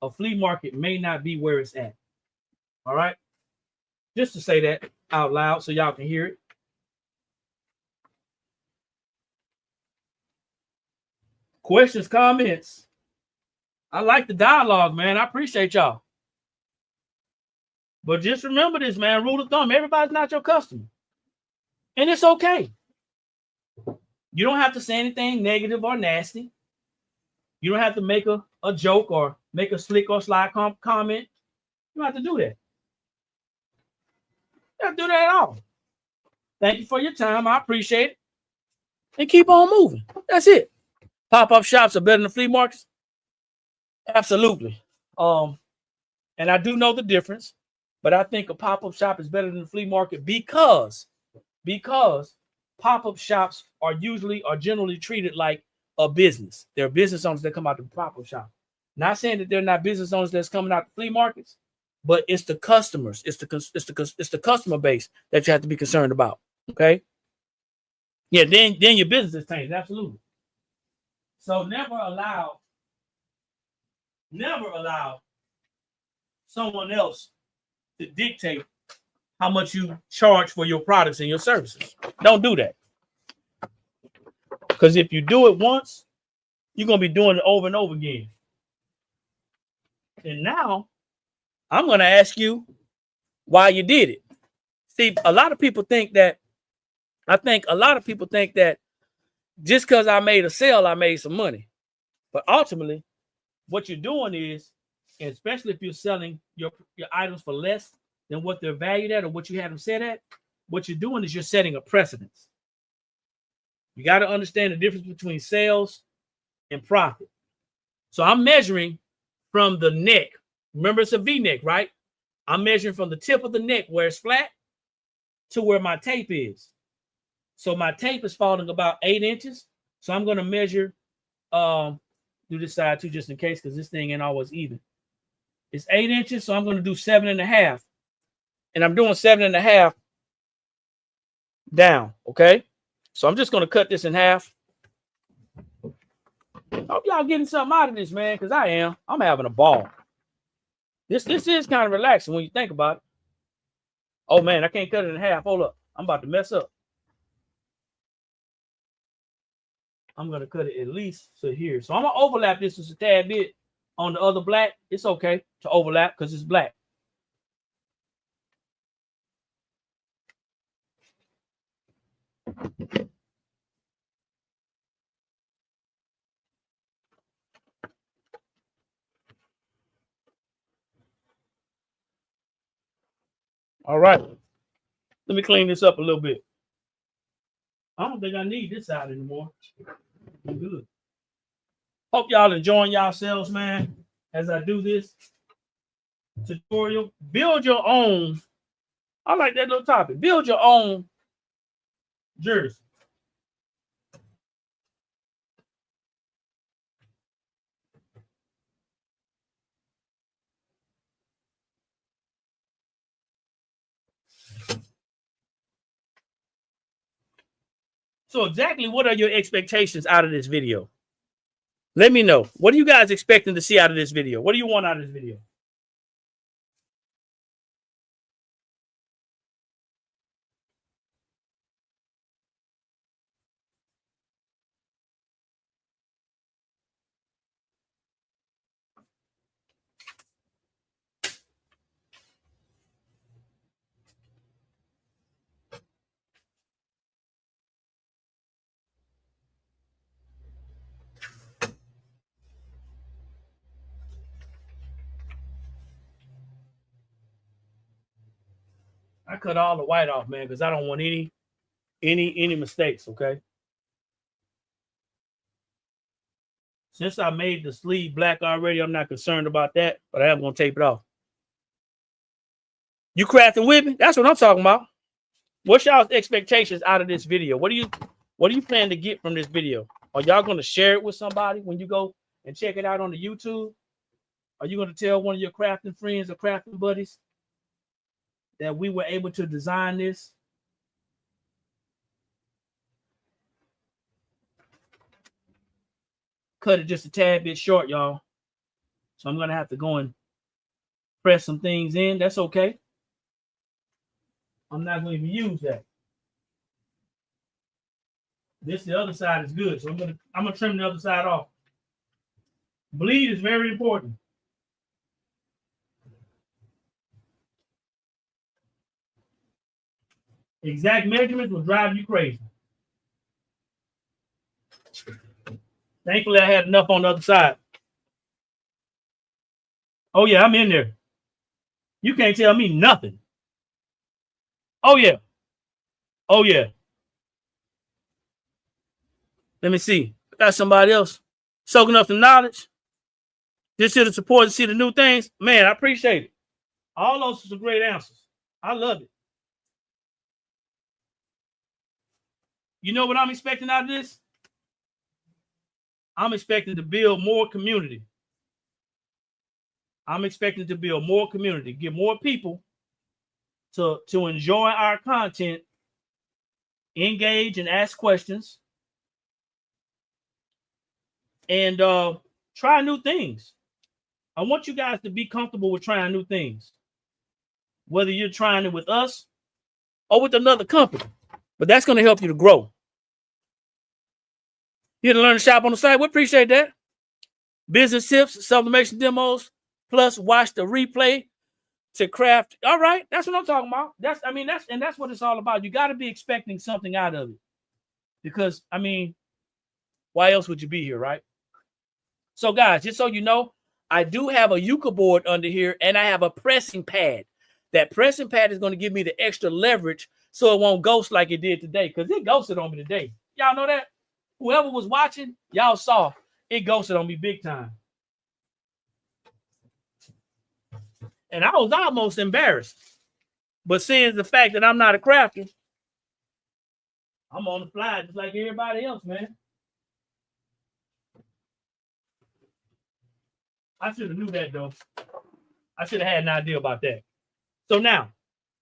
a flea market may not be where it's at. All right? Just to say that out loud so y'all can hear it. Questions, comments. I like the dialogue, man. I appreciate y'all. But just remember this, man. Rule of thumb, everybody's not your customer. And it's okay. You don't have to say anything negative or nasty. You don't have to make a joke or make a slick or sly comment. You don't have to do that. You don't have to do that at all. Thank you for your time. I appreciate it. And keep on moving. That's it. Pop-up shops are better than flea markets? Absolutely. And I do know the difference, but I think a pop-up shop is better than the flea market because pop-up shops are generally treated like a business. They're business owners that come out to the pop-up shop. Not saying that they're not business owners that's coming out to flea markets, but it's the customers, it's the customer base that you have to be concerned about. Okay. Yeah, then your business is changed. Absolutely. So never allow someone else to dictate how much you charge for your products and your services. Don't do that. Because if you do it once, you're going to be doing it over and over again. And now I'm going to ask you why you did it. See, a lot of people think that just because I made a sale, I made some money. But ultimately, what you're doing is, especially if you're selling your items for less than what they're valued at or what you had them set at, what you're doing is you're setting a precedence. You got to understand the difference between sales and profit. So I'm measuring from the neck. Remember, it's a V-neck, right? I'm measuring from the tip of the neck where it's flat to where my tape is. So my tape is falling about 8 inches. So I'm going to measure, do this side too, just in case, because this thing ain't always even. It's 8 inches, so I'm going to do 7.5. And I'm doing 7.5 down, okay? So I'm just going to cut this in half. Hope y'all getting something out of this, man, because I am. I'm having a ball. This is kind of relaxing when you think about it. Oh, man, I can't cut it in half. Hold up. I'm about to mess up. I'm going to cut it at least to here. So I'm going to overlap this just a tad bit on the other black. It's okay to overlap because it's black. All right. Let me clean this up a little bit. I don't think I need this side anymore. I'm good. Hope y'all enjoying yourselves, man, as I do this tutorial. Build your own. I like that little topic. Build your own jersey. So exactly what are your expectations out of this video? Let me know. What are you guys expecting to see out of this video? What do you want out of this video? I cut all the white off, man, because I don't want any mistakes, okay? Since I made the sleeve black already, I'm not concerned about that, but I am going to tape it off. You crafting with me? That's what I'm talking about. What's y'all's expectations out of this video? What do you plan to get from this video? Are y'all going to share it with somebody when you go and check it out on the YouTube? Are you going to tell one of your crafting friends or crafting buddies that we were able to design this? Cut it just a tad bit short, y'all. So I'm going to have to go and press some things in. That's okay. I'm not going to even use that. The other side is good. So I'm gonna trim the other side off. Bleed is very important. Exact measurements will drive you crazy. Thankfully, I had enough on the other side. Oh, yeah, I'm in there. You can't tell me nothing. Oh, yeah. Oh, yeah. Let me see. Got somebody else soaking up the knowledge. Just here to support and see the new things. Man, I appreciate it. All those are some great answers. I love it. You know what I'm expecting out of this? I'm expecting to build more community. I'm expecting to build more community, get more people to enjoy our content, engage and ask questions, and try new things. I want you guys to be comfortable with trying new things, whether you're trying it with us or with another company. But that's going to help you to grow. You to learn to shop on the site. We appreciate that. Business tips, sublimation demos, plus watch the replay to craft. All right, that's what I'm talking about. That's what it's all about. You got to be expecting something out of it, because why else would you be here, right? So, guys, just so you know, I do have a Yucca board under here, and I have a pressing pad. That pressing pad is going to give me the extra leverage so it won't ghost like it did today, because it ghosted on me today. Y'all know that? Whoever was watching, y'all saw it ghosted on me big time. And I was almost embarrassed. But seeing the fact that I'm not a crafter, I'm on the fly just like everybody else, man. I should have knew that, though. I should have had an idea about that. So now,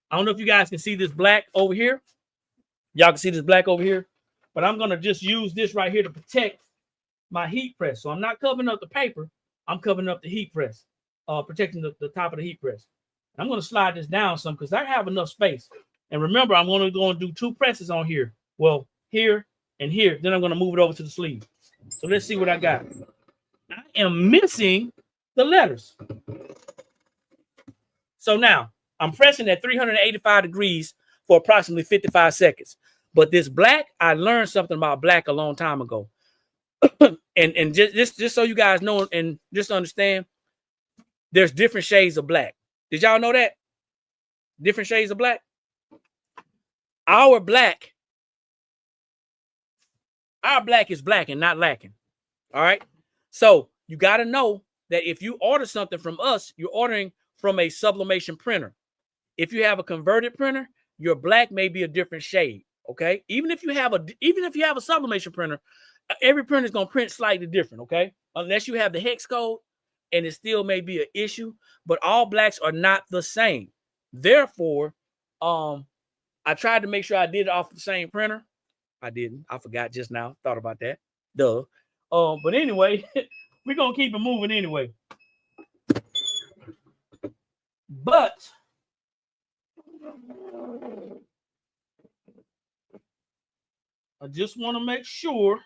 I don't know if you guys can see this black over here. Y'all can see this black over here. But I'm going to just use this right here to protect my heat press. So I'm not covering up the paper. I'm covering up the heat press, protecting the top of the heat press. I'm going to slide this down some because I have enough space. And remember, I'm going to go and do 2 presses on here. Well, here and here. Then I'm going to move it over to the sleeve. So let's see what I got. I am missing the letters. So now I'm pressing at 385 degrees for approximately 55 seconds. But this black, I learned something about black a long time ago. and just so you guys know and just understand, there's different shades of black. Did y'all know that? Different shades of black? Our black is black and not lacking. All right? So you got to know that if you order something from us, you're ordering from a sublimation printer. If you have a converted printer, your black may be a different shade. Okay? Even if you have a sublimation printer, every printer is going to print slightly different. Okay? Unless you have the hex code, and it still may be an issue, but all blacks are not the same. Therefore, I tried to make sure I did it off the same printer. I didn't. I forgot just now. Thought about that. Duh. But anyway, we're going to keep it moving anyway. But I just want to make sure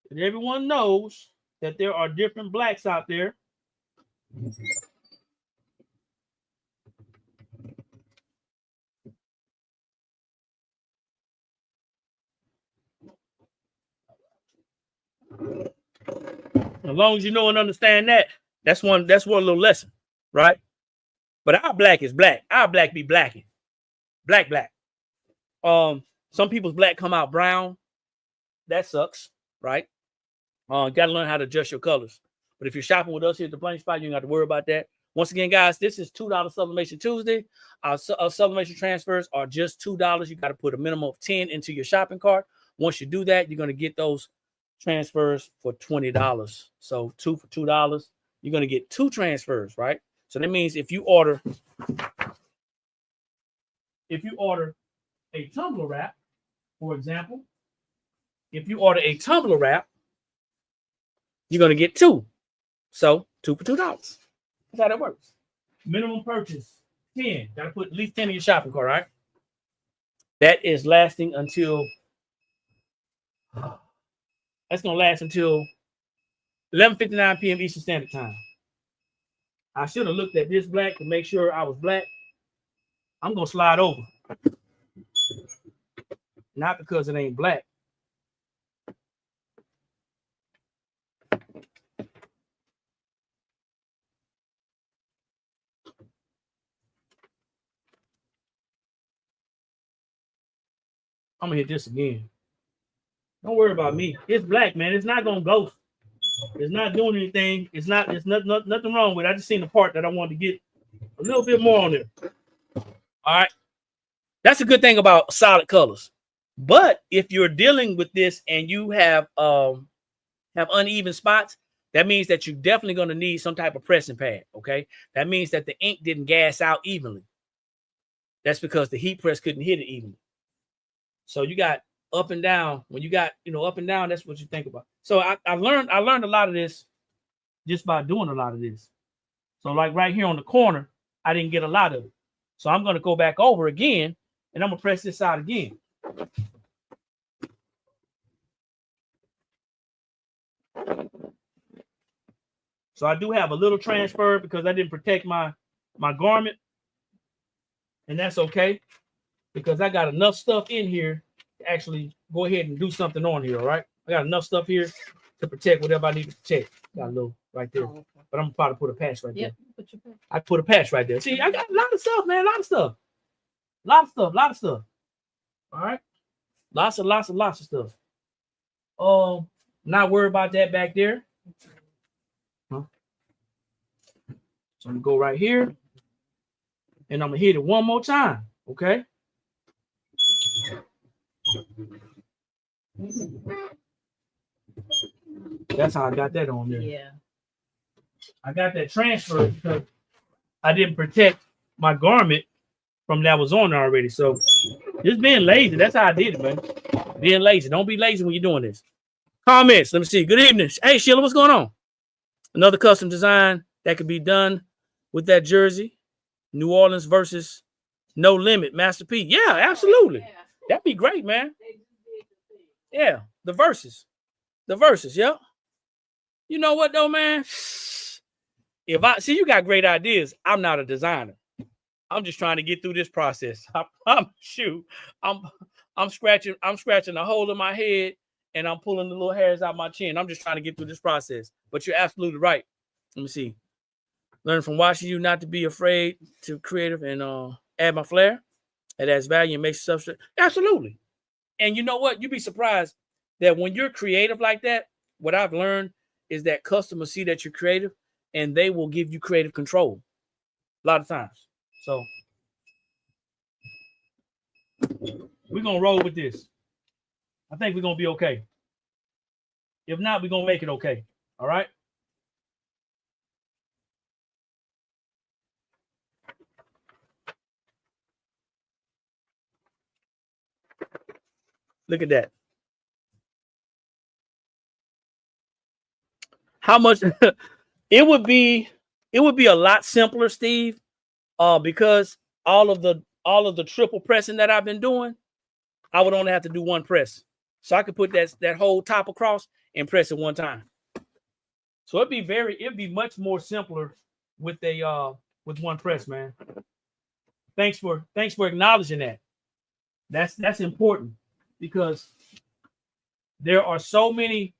that everyone knows that there are different blacks out there. As long as you know and understand that, that's one little lesson, right? But our black is black. Our black be blacking. Black. Some people's black come out brown. That sucks, right? Got to learn how to adjust your colors. But if you're shopping with us here at the Blank Spot, you don't have to worry about that. Once again, guys, this is $2 Sublimation Tuesday. Our sublimation transfers are just $2. You got to put a minimum of 10 into your shopping cart. Once you do that, you're going to get those transfers for $20. So 2 for $2. You're going to get 2 transfers, right? So that means if you order a tumbler wrap, for example, if you order a tumbler wrap, you're going to get 2. So 2 for $2. That's how that works. Minimum purchase, 10. Got to put at least 10 in your shopping cart, right? That is lasting until, that's going to last until 11:59 p.m. Eastern Standard Time. I should have looked at this black to make sure I was black. I'm going to slide over. Not because it ain't black. I'm going to hit this again. Don't worry about me. It's black, man. It's not gonna ghost. It's not doing anything. It's not. It's nothing wrong with it. I just seen the part that I wanted to get a little bit more on it. All right. That's a good thing about solid colors. But if you're dealing with this and you have uneven spots, that means that you're definitely going to need some type of pressing pad. Okay. That means that the ink didn't gas out evenly. That's because the heat press couldn't hit it evenly. So you got up and down. When you got, up and down, that's what you think about. So I learned a lot of this just by doing a lot of this. So like right here on the corner, I didn't get a lot of it. So I'm going to go back over again and I'm going to press this out again. So I do have a little transfer because I didn't protect my garment. And that's okay because I got enough stuff in here to actually go ahead and do something on here, all right? I got enough stuff here to protect whatever I need to protect. Got a little right there. Oh, okay. But I'm probably put a patch right there. I put a patch right there. See, I got a lot of stuff, man. A lot of stuff. All right. Lots of stuff. Not worried about that back there. Huh? So I'm gonna go right here and I'm gonna hit it one more time. Okay. That's how I got that on there. Yeah. I got that transfer because I didn't protect my garment from that was on there already. So just being lazy. That's how I did it, man. Being lazy. Don't be lazy when you're doing this. Comments. Let me see. Good evening. Hey, Sheila, what's going on? Another custom design that could be done with that jersey. New Orleans versus No Limit. Master P. Yeah, absolutely. That'd be great, man. Yeah, the verses. Yep. You know what though, man? If I see you got great ideas, I'm not a designer. I'm just trying to get through this process. I'm scratching a hole in my head and I'm pulling the little hairs out my chin. I'm just trying to get through this process. But you're absolutely right. Let me see. Learn from watching you not to be afraid to creative and add my flair. It adds value and makes stuff. Absolutely. And you know what? You'd be surprised that when you're creative like that, what I've learned is that customers see that you're creative and they will give you creative control a lot of times. So we're going to roll with this. I think we're going to be okay. If not, we're going to make it okay. All right. Look at that. How much it would be a lot simpler, Steve, because all of the triple pressing that I've been doing, I would only have to do one press. So I could put that whole top across and press it one time. So it'd be much more simpler with one press, man. Thanks for acknowledging that. That's important because there are so many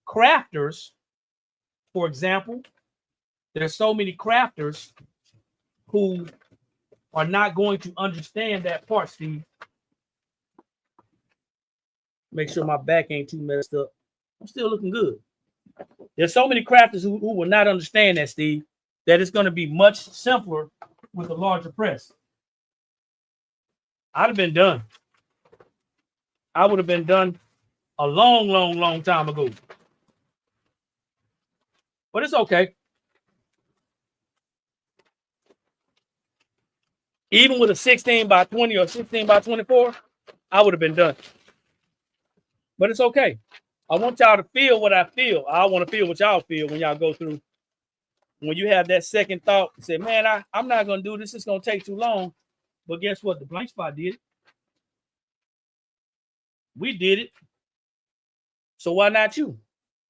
crafters. For example, there's so many crafters who are not going to understand that part, Steve. Make sure my back ain't too messed up. I'm still looking good. There's so many crafters who will not understand that, Steve, that it's going to be much simpler with a larger press. I'd have been done. I would have been done a long time ago. But it's okay. Even with a 16 by 20 or 16 by 24, I would have been done. But it's okay. I want y'all to feel what I feel. I want to feel what y'all feel when y'all go through. When you have that second thought, you say, man, I'm not going to do this. It's going to take too long. But guess what? The blank spot did it. We did it. So why not you?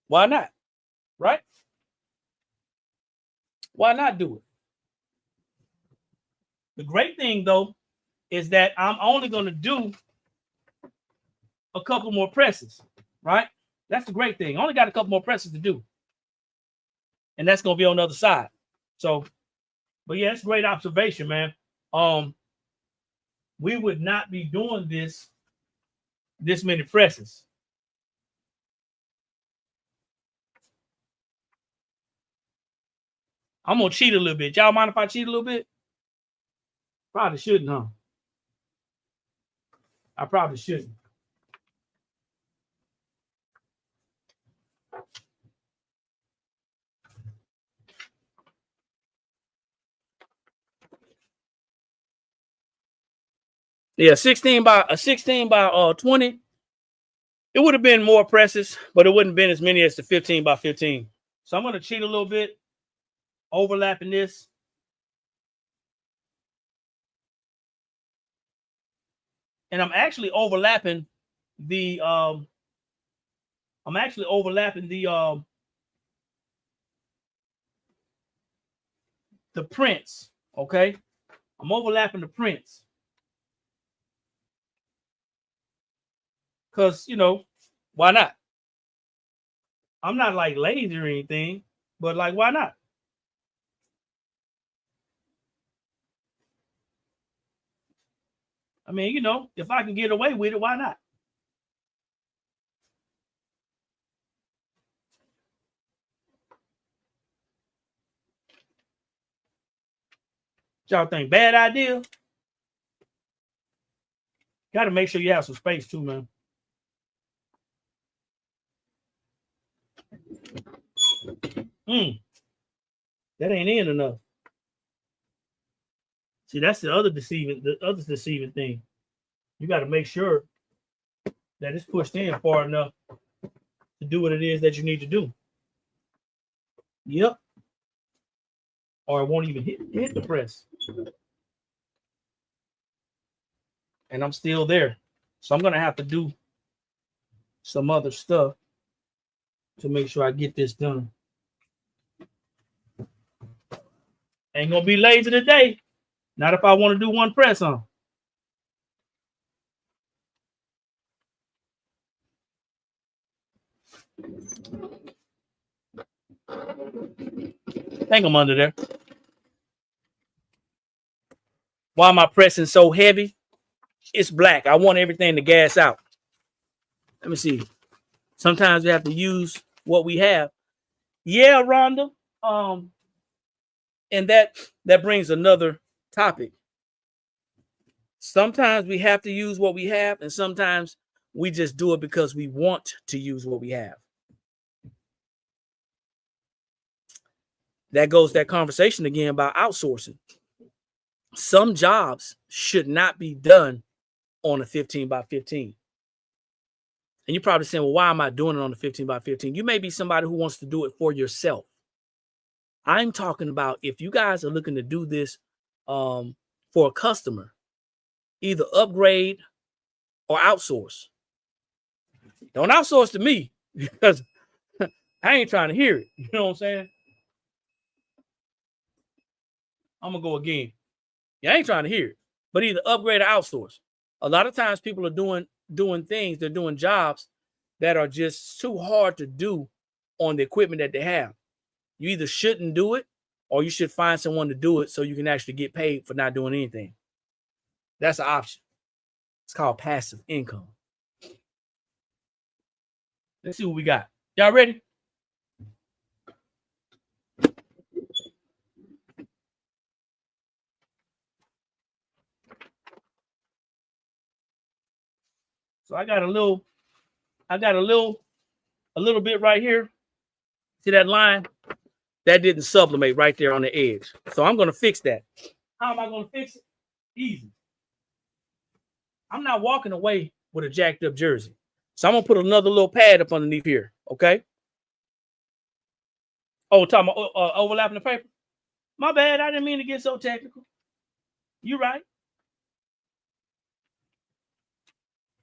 Why not? Right? Why not do it? The great thing, though, is that I'm only going to do a couple more presses, right? That's the great thing. I only got a couple more presses to do. And that's going to be on the other side. So, but yeah, it's a great observation, man. We would not be doing this this many presses. I'm gonna cheat a little bit. Y'all mind if I cheat a little bit? Probably shouldn't, huh? I probably shouldn't. Yeah, 16 by 20. It would have been more presses, but it wouldn't have been as many as the 15 by 15. So I'm gonna cheat a little bit, overlapping this. And I'm actually overlapping the the prints. Okay, I'm overlapping the prints because why not? I'm not like lazy or anything, but like why not? I mean, if I can get away with it, why not? Y'all think bad idea? Got to make sure you have some space too, man. That ain't in enough. See, that's the other deceiving thing. You got to make sure that it's pushed in far enough to do what it is that you need to do. Yep. Or it won't even hit the press. And I'm still there. So I'm going to have to do some other stuff to make sure I get this done. Ain't going to be lazy today. Not if I want to do one press on. I think I'm under there. Why am I pressing so heavy? It's black. I want everything to gas out. Let me see. Sometimes we have to use what we have. Yeah, Rhonda. And that brings another topic. Sometimes we have to use what we have, and sometimes we just do it because we want to use what we have. That goes that conversation again about outsourcing. Some jobs should not be done on a 15 by 15. And you're probably saying, well, why am I doing it on the 15 by 15? You may be somebody who wants to do it for yourself. I'm talking about if you guys are looking to do this for a customer, either upgrade or outsource. Don't outsource to me because I ain't trying to hear it. You know what I'm saying? I'm going to go again. Yeah, I ain't trying to hear it. But either upgrade or outsource. A lot of times people are doing things, they're doing jobs that are just too hard to do on the equipment that they have. You either shouldn't do it or you should find someone to do it so you can actually get paid for not doing anything. That's an option. It's called passive income. Let's see what we got. Y'all ready? So I got a little bit right here. See that line? That didn't sublimate right there on the edge. So I'm going to fix that. How am I going to fix it? Easy. I'm not walking away with a jacked up jersey. So I'm going to put another little pad up underneath here. Okay. Oh, talking about overlapping the paper? My bad. I didn't mean to get so technical. You're right.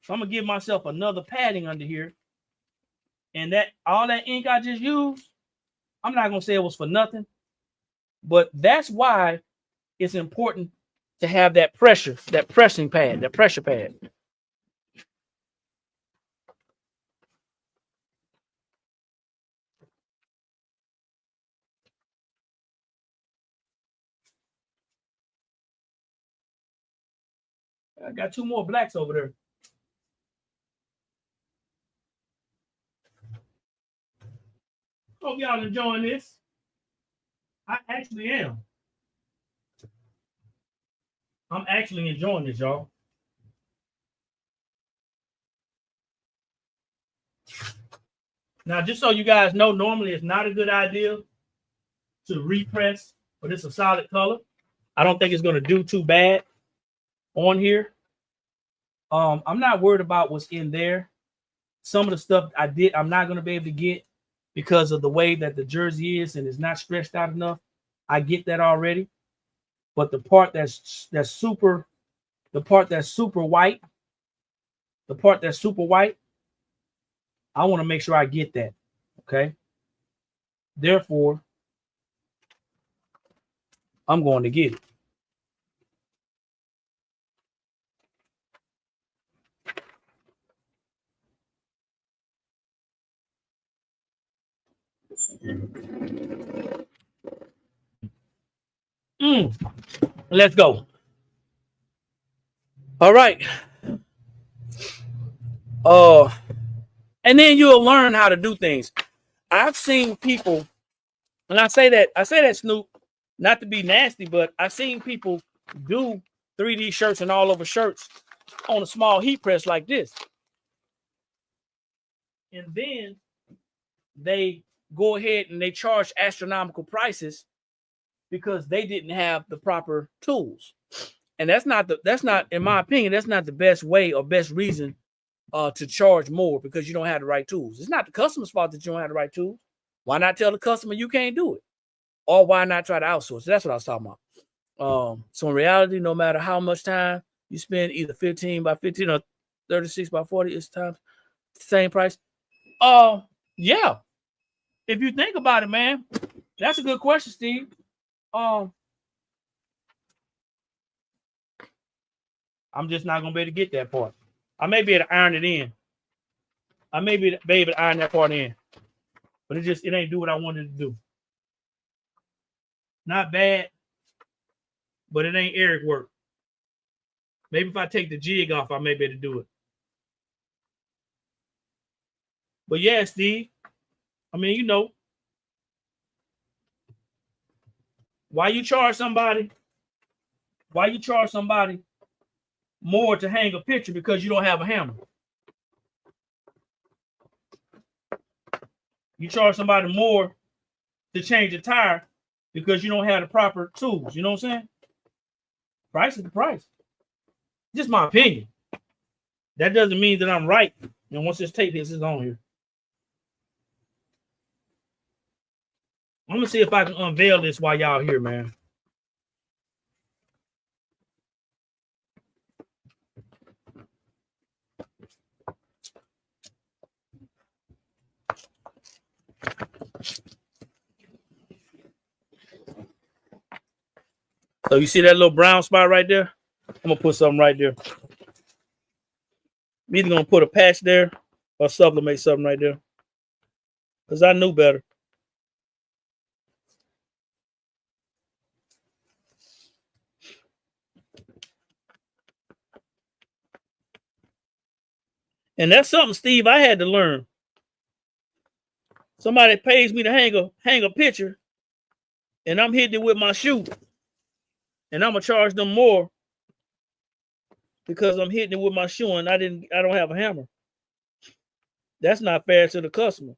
So I'm going to give myself another padding under here. And all that ink I just used, I'm not going to say it was for nothing. But that's why it's important to have that pressure pad. I got two more blacks over there. Hope y'all enjoying this. I actually am. I'm actually enjoying this, y'all. Now, just so you guys know, normally it's not a good idea to repress, but it's a solid color. I don't think it's going to do too bad on here. I'm not worried about what's in there. Some of the stuff I'm not going to be able to get because of the way that the jersey is and it's not stretched out enough. I get that already. But the part that's super white, I want to make sure I get that. Okay. Therefore, I'm going to get it. Let's go. All right. And then you'll learn how to do things. I've seen people, and I say that, Snoop, not to be nasty, but I've seen people do 3D shirts and all over shirts on a small heat press like this. And then they go ahead and they charge astronomical prices because they didn't have the proper tools. And that's not, in my opinion, that's not the best way or best reason to charge more because you don't have the right tools. It's not the customer's fault that you don't have the right tools. Why not tell the customer you can't do it? Or why not try to outsource? That's what I was talking about. So in reality, no matter how much time you spend, either 15 by 15 or 36 by 40, it's time same price. Yeah. If you think about it, man, that's a good question, Steve. I'm just not gonna be able to get that part. I may be able to iron it in. I may be able to iron that part in, but it ain't do what I wanted to do. Not bad, but it ain't Eric work. Maybe if I take the jig off, I may be able to do it. But yeah, Steve, I mean, you know, why you charge somebody more to hang a picture because you don't have a hammer? You charge somebody more to change a tire because you don't have the proper tools. You know what I'm saying? Price is the price. Just my opinion. That doesn't mean that I'm right. And once this tape is on here, I'm gonna see if I can unveil this while y'all here, man. So you see that little brown spot right there? I'm gonna put something right there. I'm either gonna put a patch there or sublimate something right there. Because I knew better. And that's something, Steve, I had to learn. Somebody pays me to hang a picture, and I'm hitting it with my shoe. And I'm gonna charge them more because I'm hitting it with my shoe and I don't have a hammer. That's not fair to the customer.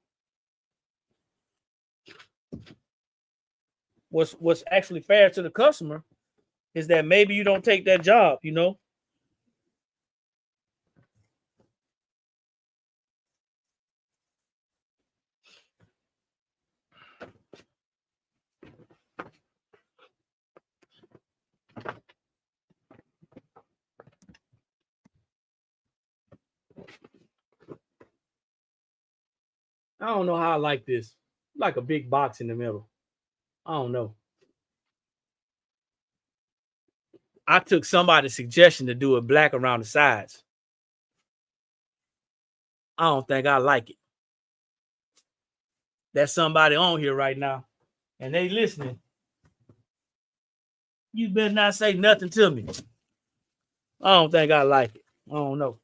What's actually fair to the customer is that maybe you don't take that job, you know. I don't know how I like this. Like a big box in the middle. I don't know. I took somebody's suggestion to do it black around the sides. I don't think I like it. There's somebody on here right now, and they listening. You better not say nothing to me. I don't think I like it. I don't know.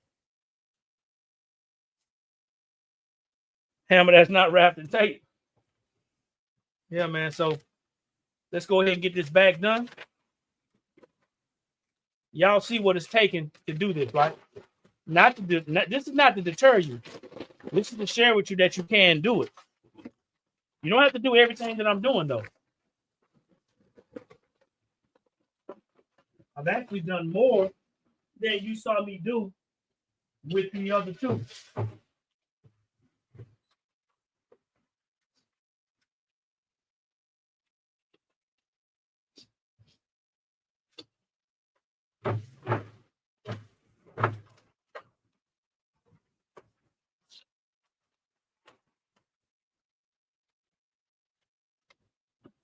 Hammer that's not wrapped in tape. Yeah, man. So let's go ahead and get this back done. Y'all see what it's taking to do this, right? This is not to deter you. This is to share with you that you can do it. You don't have to do everything that I'm doing, though. I've actually done more than you saw me do with the other two.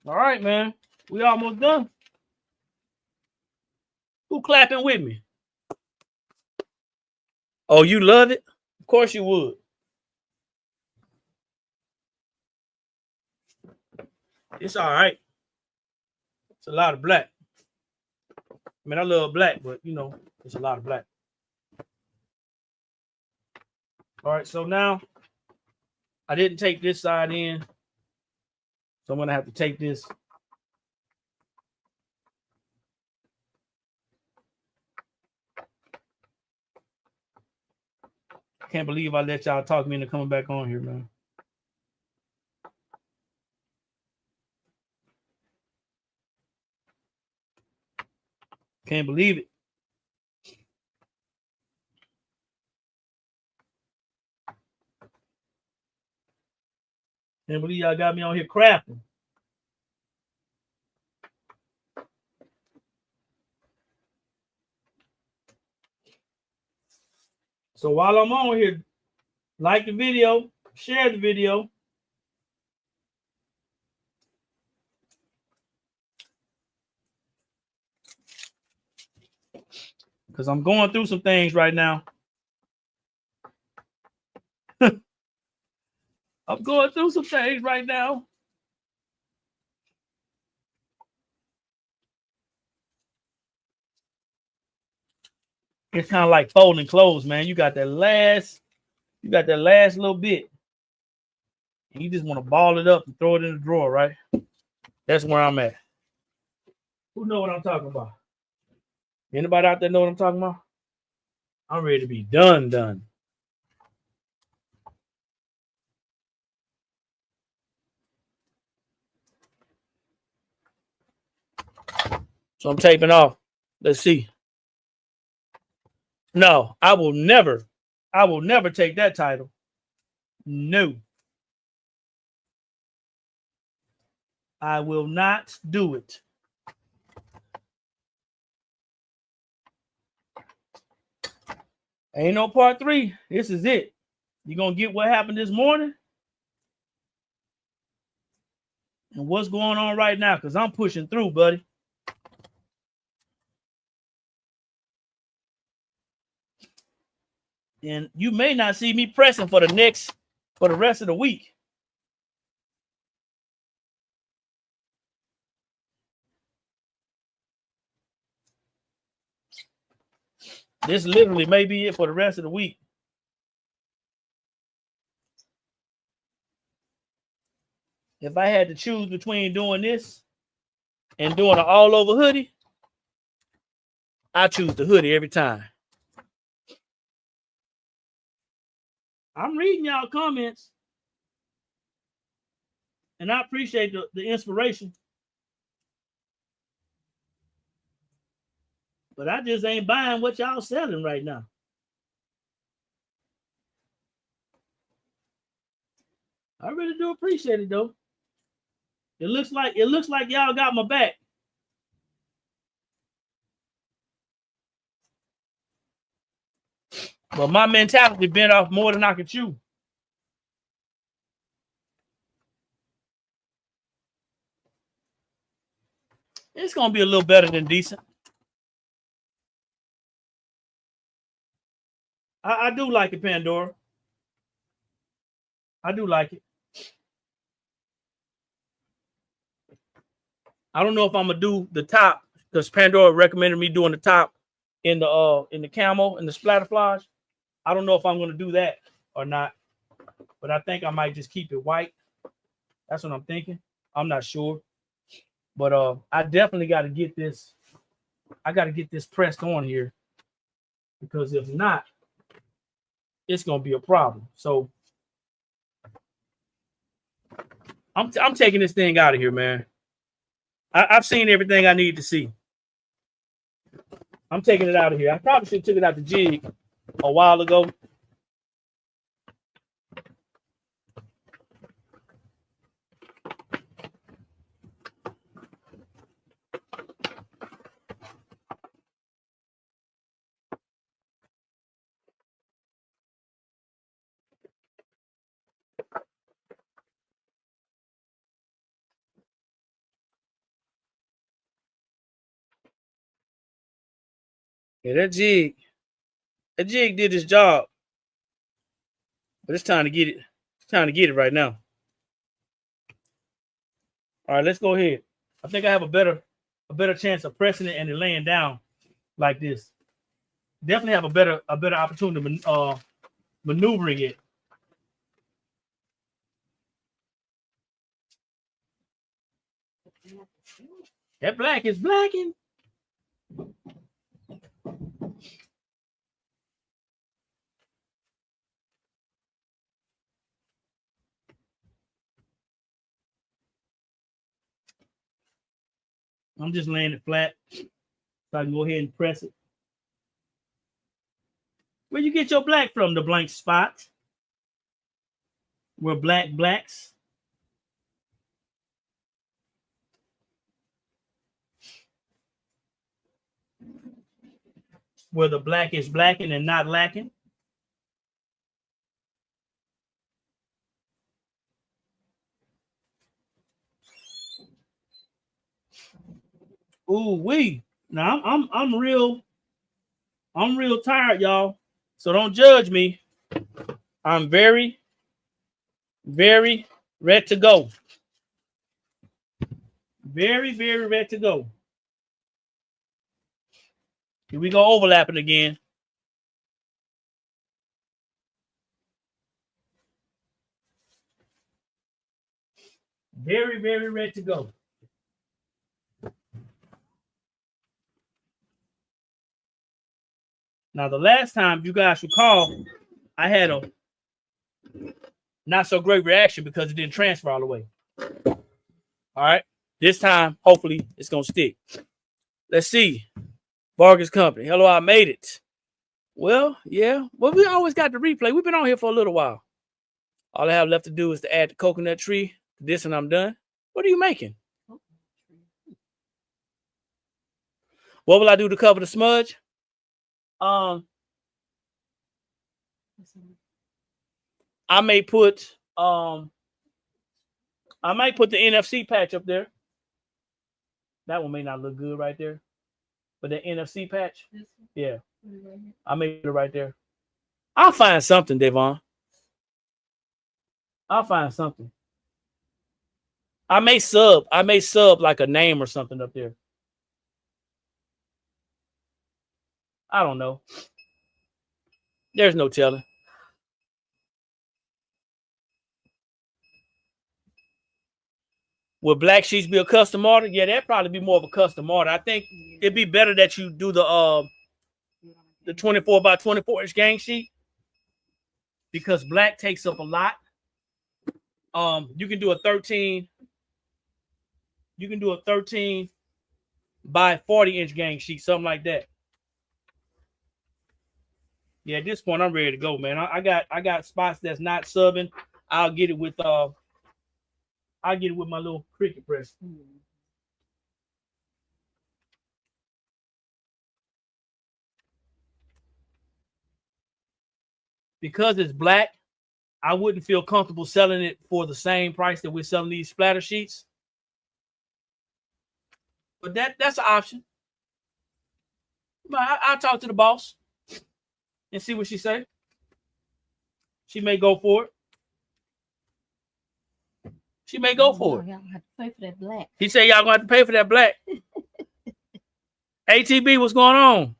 All right, man. We almost done. Who clapping with me? Oh, you love it? Of course you would. It's all right. It's a lot of black. I mean, I love black, but you know, it's a lot of black. All right, so now I didn't take this side in, so I'm gonna have to take this. I can't believe I let y'all talk me into coming back on here, man. Can't believe it. Can't believe y'all got me on here crafting. So while I'm on here, like the video, share the video. Because I'm going through some things right now. I'm going through some things right now. It's kind of like folding clothes, man. You got that last little bit. And you just want to ball it up and throw it in the drawer, right? That's where I'm at. Who know what I'm talking about? Anybody out there know what I'm talking about? I'm ready to be done. So I'm taping off. Let's see. No, I will never take that title. No. I will not do it. Ain't no part 3. This is it. You're going to get what happened this morning and what's going on right now, because I'm pushing through, buddy. And you may not see me pressing for the rest of the week. This literally may be it for the rest of the week. If I had to choose between doing this and doing an all-over hoodie, I choose the hoodie every time. I'm reading y'all comments, and I appreciate the inspiration. But I just ain't buying what y'all selling right now. I really do appreciate it, though. It looks like y'all got my back. But my mentality bent off more than I could chew. It's gonna be a little better than decent. I do like it, Pandora. I do like it. I don't know if I'm gonna do the top because Pandora recommended me doing the top in the camo and the splatter flash. I don't know if I'm gonna do that or not, but I think I might just keep it white. That's what I'm thinking. I'm not sure. But I definitely got to get this. I got to get this pressed on here, because if not, it's gonna be a problem. So I'm taking this thing out of here, man. I've seen everything I need to see. I'm taking it out of here. I probably should have took it out the jig a while ago. Yeah, that jig did its job, but it's time to get it. It's time to get it right now. All right, let's go ahead. I think I have a better chance of pressing it and then laying down like this. Definitely have a better opportunity of maneuvering it. That black is blacking. I'm just laying it flat so I can go ahead and press it. Where you get your black from? The blank spot. Where black blacks. Where the black is blacking and not lacking. Ooh wee. Now I'm real tired, y'all. So don't judge me. I'm very, very ready to go. Very, very ready to go. Here we go overlapping again. Very, very ready to go. Now, the last time, you guys recall, I had a not so great reaction because it didn't transfer all the way. All right. This time, hopefully, it's going to stick. Let's see. Vargas Company. Hello, I made it. Well, yeah. Well, we always got the replay. We've been on here for a little while. All I have left to do is to add the coconut tree to this, and I'm done. What are you making? What will I do to cover the smudge? I may put the NFC patch up there. That one may not look good right there. But the NFC patch, yeah. I may put it right there. I'll find something, Devon. I'll find something. I may sub like a name or something up there. I don't know. There's no telling. Would black sheets be a custom order? Yeah, that'd probably be more of a custom order. I think it'd be better that you do the 24 by 24 inch gang sheet, because black takes up a lot. You can do a 13. You can do a 13 by 40 inch gang sheet, something like that. Yeah, at this point, I'm ready to go, man. I got spots that's not subbing. I'll get it with my little cricket press. Because it's black, I wouldn't feel comfortable selling it for the same price that we're selling these splatter sheets. But that's an option. But I'll talk to the boss and see what she say. She may go for it. She may go for it. Y'all have to pay for that black. He said y'all gonna have to pay for that black. ATB, what's going on?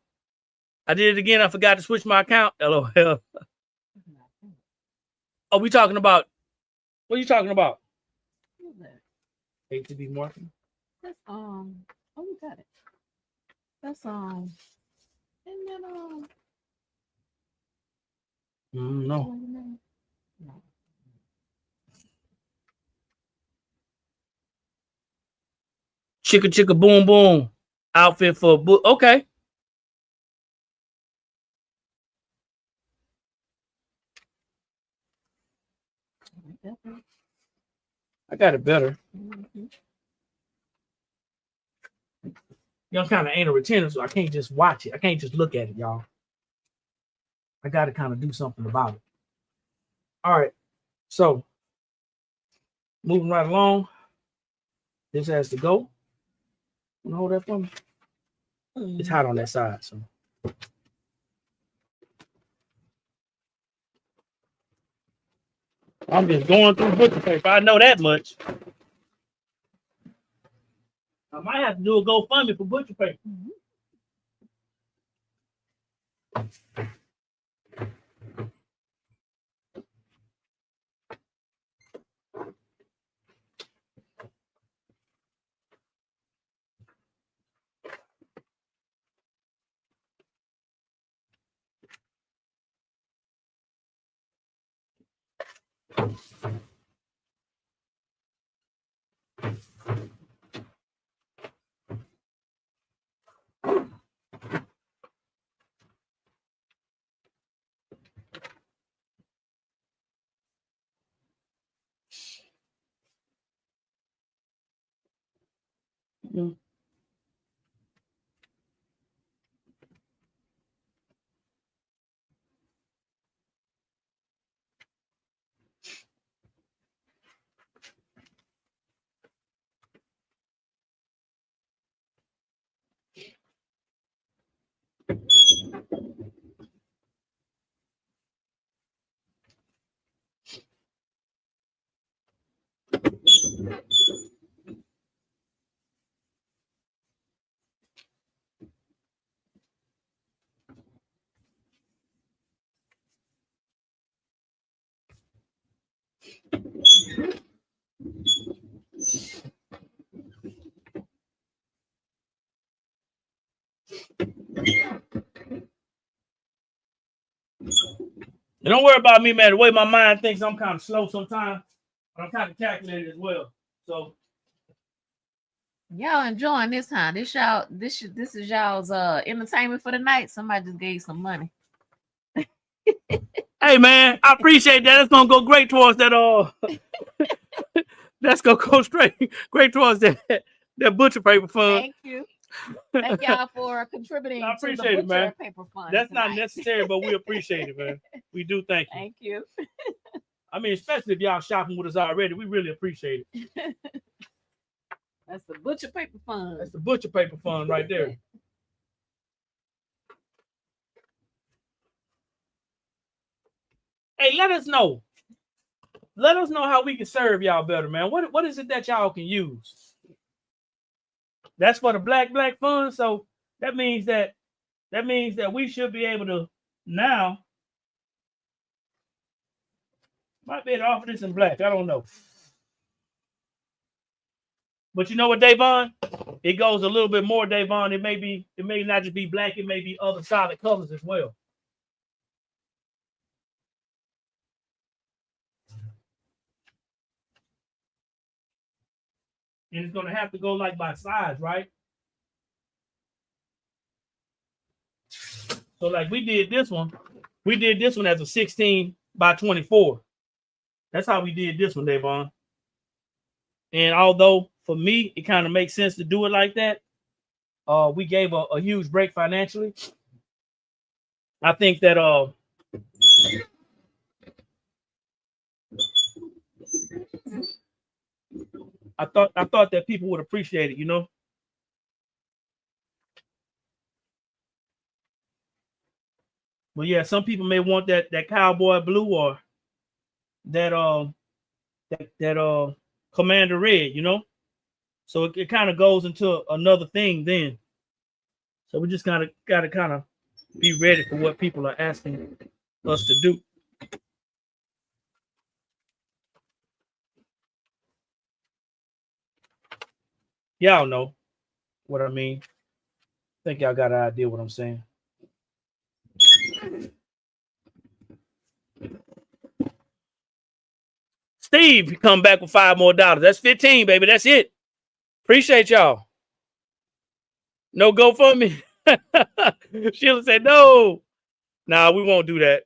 I did it again. I forgot to switch my account. LOL. Are we talking about? What are you talking about? Hate to be marking. That's oh, we got it. That's and then No. no. Chicka chicka boom boom. Outfit for a book. Okay. I got it better. Mm-hmm. Y'all kind of ain't a retentive, so I can't just watch it. I can't just look at it, y'all. I got to kind of do something about it. All right. So, moving right along. This has to go. You hold that for me? It's hot on that side, so. I'm just going through butcher paper. I know that much. I might have to do a GoFundMe for butcher paper. Mm-hmm. Mm. And don't worry about me, man. The way my mind thinks, I'm kind of slow sometimes, but I'm kind of calculated as well. So Y'all enjoying this, huh? This is y'all's entertainment for the night. Somebody just gave some money. hey, man, I appreciate that. It's gonna go great towards that. That's gonna go great towards that butcher paper fund. Thank you. Thank y'all for contributing I to the appreciate it, man. butcher paper fund. That's tonight. not necessary, but we appreciate it, man. We do thank you. Thank you. I mean, especially if y'all shopping with us already, we really appreciate it. That's the butcher paper fund. That's the butcher paper fund right there. Hey, let us know. Let us know how we can serve y'all better, man. What is it that y'all can use? That's for the black fund. So that means that we should be able to now. Might be able to offer this in black. I don't know. But you know what, Davon? It goes a little bit more, Davon. It may not just be black, it may be other solid colors as well. And it's gonna have to go like by size, right? So like we did this one. We did this one as a 16 by 24. That's how we did this one, Davon. And although for me it kind of makes sense to do it like that, we gave a huge break financially. I think that I thought that people would appreciate it, you know. But yeah, some people may want that cowboy blue or that commander red, you know. So it kind of goes into another thing then. So we just gotta kind of be ready for what people are asking us to do. Y'all know what I mean. I think y'all got an idea what I'm saying. Steve, you come back with $5 more. That's 15, baby. That's it. Appreciate y'all. No GoFundMe. Sheila said no. Nah, we won't do that.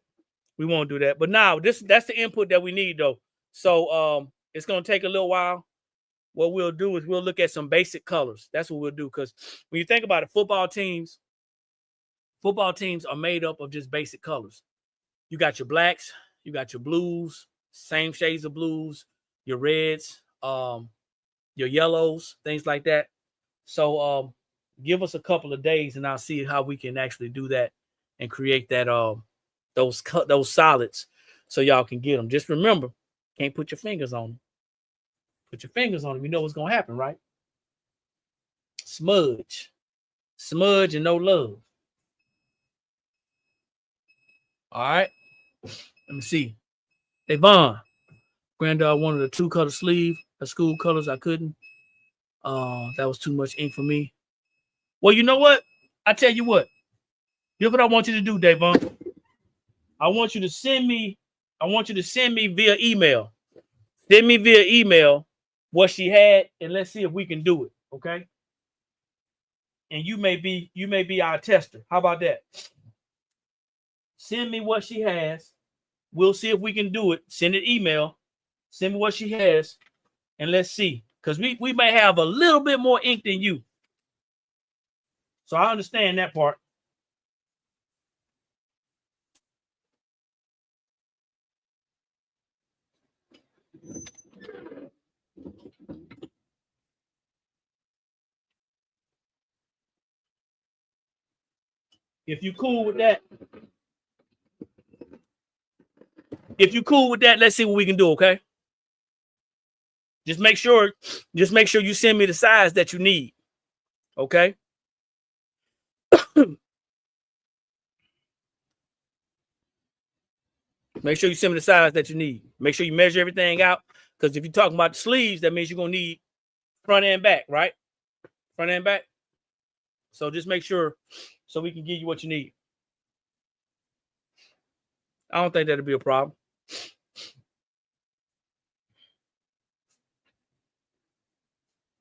We won't do that. But now that's the input that we need though. So it's gonna take a little while. What we'll do is we'll look at some basic colors. That's what we'll do. Because when you think about it, football teams are made up of just basic colors. You got your blacks, you got your blues, same shades of blues, your reds, your yellows, things like that. So give us a couple of days and I'll see how we can actually do that and create that those solids so y'all can get them. Just remember, can't put your fingers on them. Put your fingers on them. You know what's gonna happen, right? Smudge and no love. All right. Let me see. Devon, granddad wanted a 2-color sleeve, the school colors. I couldn't. That was too much ink for me. Well, you know what? I tell you what. Here's what I want you to do, Devon. I want you to send me via email. Send me via email what she had, and let's see if we can do it. Okay. And you may be our tester. How about that? Send me what she has. We'll see if we can do it. Send an email. Send me what she has, and let's see. Because we may have a little bit more ink than you. So I understand that part. If you cool with that, let's see what we can do, okay? Just make sure you send me the size that you need. Okay? Make sure you send me the size that you need. Make sure you measure everything out. Because if you're talking about the sleeves, that means you're gonna need front and back, right? Front and back. So just make sure so we can give you what you need. I don't think that'll be a problem.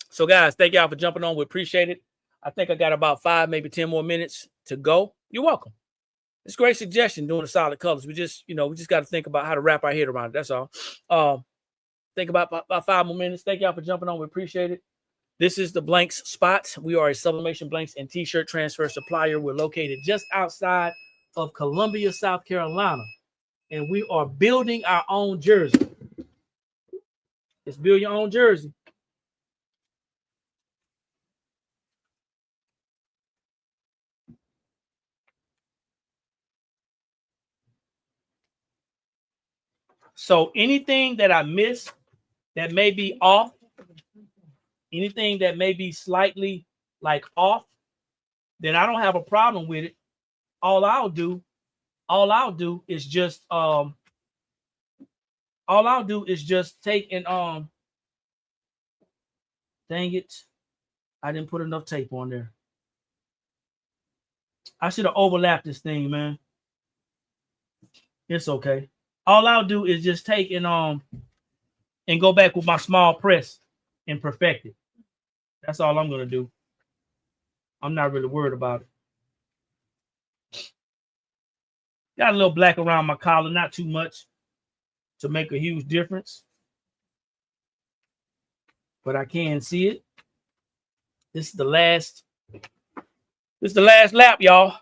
So guys, thank y'all for jumping on. We appreciate it. I think I got about 5, maybe 10 more minutes to go. You're welcome. It's a great suggestion doing the solid colors. We just got to think about how to wrap our head around it. That's all. Think about 5 more minutes. Thank y'all for jumping on. We appreciate it. This is the Blanks Spot. We are a sublimation blanks and t-shirt transfer supplier. We're located just outside of Columbia, South Carolina. And we are building our own jersey. Let's build your own jersey. So anything that I miss that may be off, anything that may be slightly like off, then I don't have a problem with it. All I'll do is just take and dang it, I didn't put enough tape on there. I should have overlapped this thing, man. It's okay. All I'll do is just take and go back with my small press and perfect it. That's all I'm gonna do. I'm not really worried about it. Got a little black around my collar, not too much to make a huge difference, but I can see it. This is the last lap, y'all.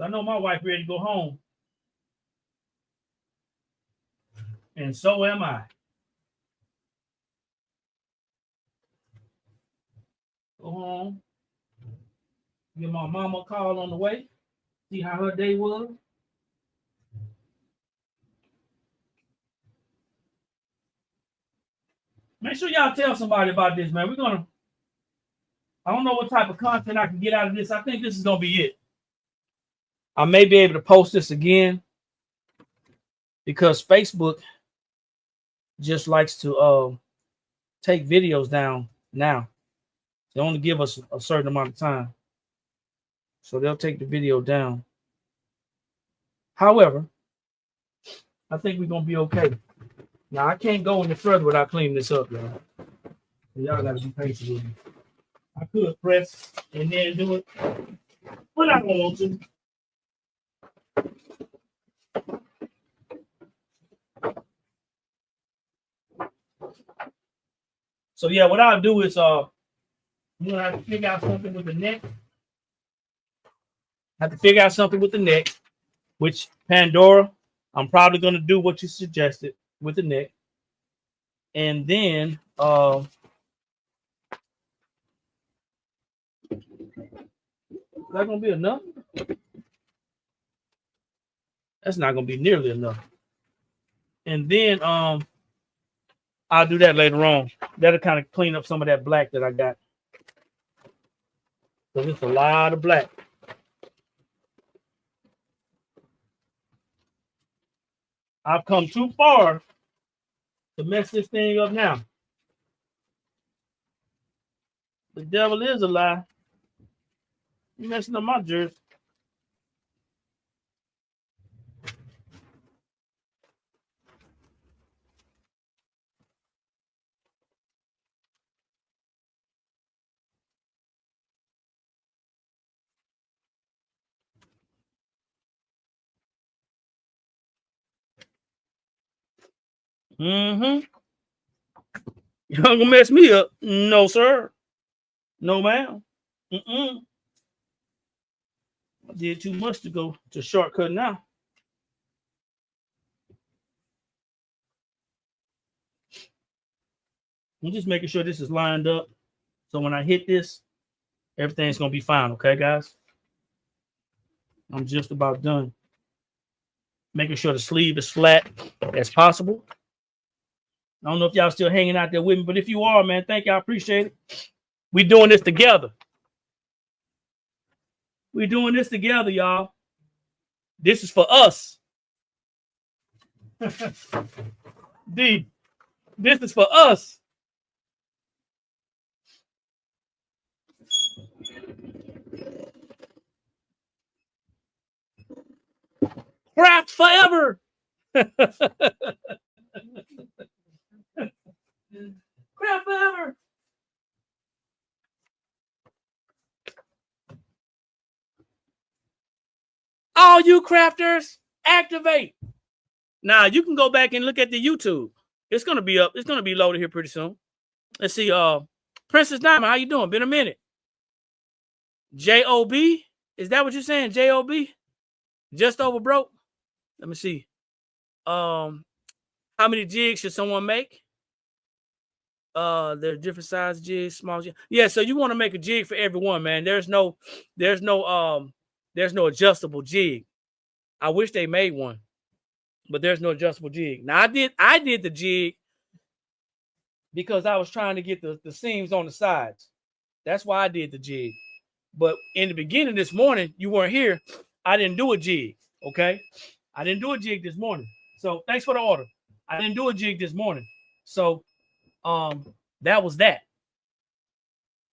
I know my wife ready to go home, and so am I. Go home, give my mama a call on the way, see how her day was. Make sure y'all tell somebody about this, man. I don't know what type of content I can get out of this. I think this is gonna be it. I may be able to post this again because Facebook just likes to take videos down now. They only give us a certain amount of time. So they'll take the video down. However, I think we're going to be okay. Now, I can't go any further without cleaning this up, y'all. Y'all got to be patient with me. I could press and then do it, but I don't want to. So yeah, what I'll do is I'm gonna have to figure out something with the neck. I have to figure out something with the neck, which Pandora, I'm probably gonna do what you suggested with the neck. And then is that gonna be enough? That's not gonna be nearly enough. And then I'll do that later on. That'll kind of clean up some of that black that I got. Because it's a lot of black. I've come too far to mess this thing up now. The devil is a lie. You messing up my jersey. Mm-hmm. You're not gonna mess me up. No, sir. No, ma'am. Mm-mm. I did too much to go to shortcut now. I'm just making sure this is lined up. So when I hit this, everything's gonna be fine, okay, guys? I'm just about done. Making sure the sleeve is flat as possible. I don't know if y'all still hanging out there with me, but if you are, man, thank you. I appreciate it. We doing this together. We doing this together, y'all. This is for us. D, this is for us. Craft forever. Craft forever. All you crafters, activate. Now you can go back and look at the YouTube. It's gonna be up. It's gonna be loaded here pretty soon. Let's see. Princess Diamond, how you doing? Been a minute. J-O-B? Is that what you're saying? J-O-B? Just over broke? Let me see. How many jigs should someone make? There's different size jigs, small jigs. Yeah, so you want to make a jig for everyone, man. There's no adjustable jig. I wish they made one, but there's no adjustable jig. Now I did the jig because I was trying to get the seams on the sides. That's why I did the jig. But in the beginning this morning, you weren't here. I didn't do a jig. Okay. I didn't do a jig this morning. So thanks for the order. I didn't do a jig this morning. So that was that.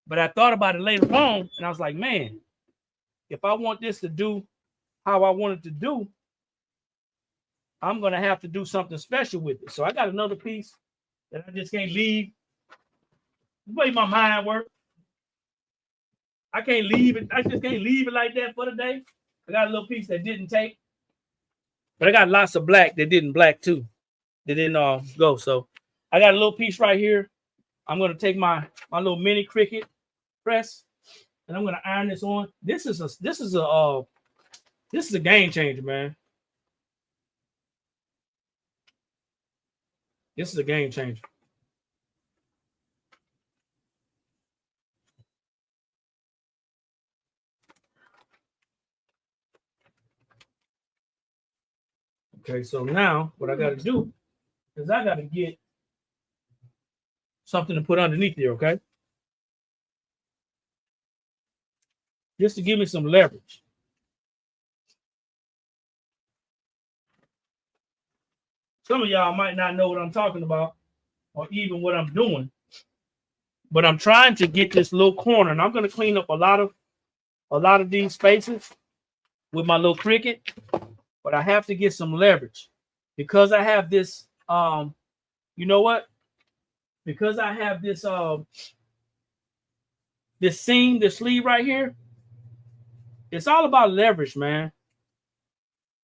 But I thought about it later on, and I was like, man, if I want this to do how I want it to do, I'm gonna have to do something special with it. So I got another piece that I just can't leave. The way my mind works, I can't leave it. I just can't leave it like that for the day. I got a little piece that didn't take, but I got lots of black that didn't black too. They didn't go. So I got a little piece right here. I'm gonna take my little mini Cricut press, and I'm gonna iron this on. This is a game changer, man. This is a game changer. Okay, so now what I got to do is I got to get something to put underneath there, okay? Just to give me some leverage. Some of y'all might not know what I'm talking about or even what I'm doing. But I'm trying to get this little corner, and I'm going to clean up a lot of these spaces with my little Cricut. But I have to get some leverage because I have this. You know what? Because I have this this seam, this sleeve right here. It's all about leverage, man.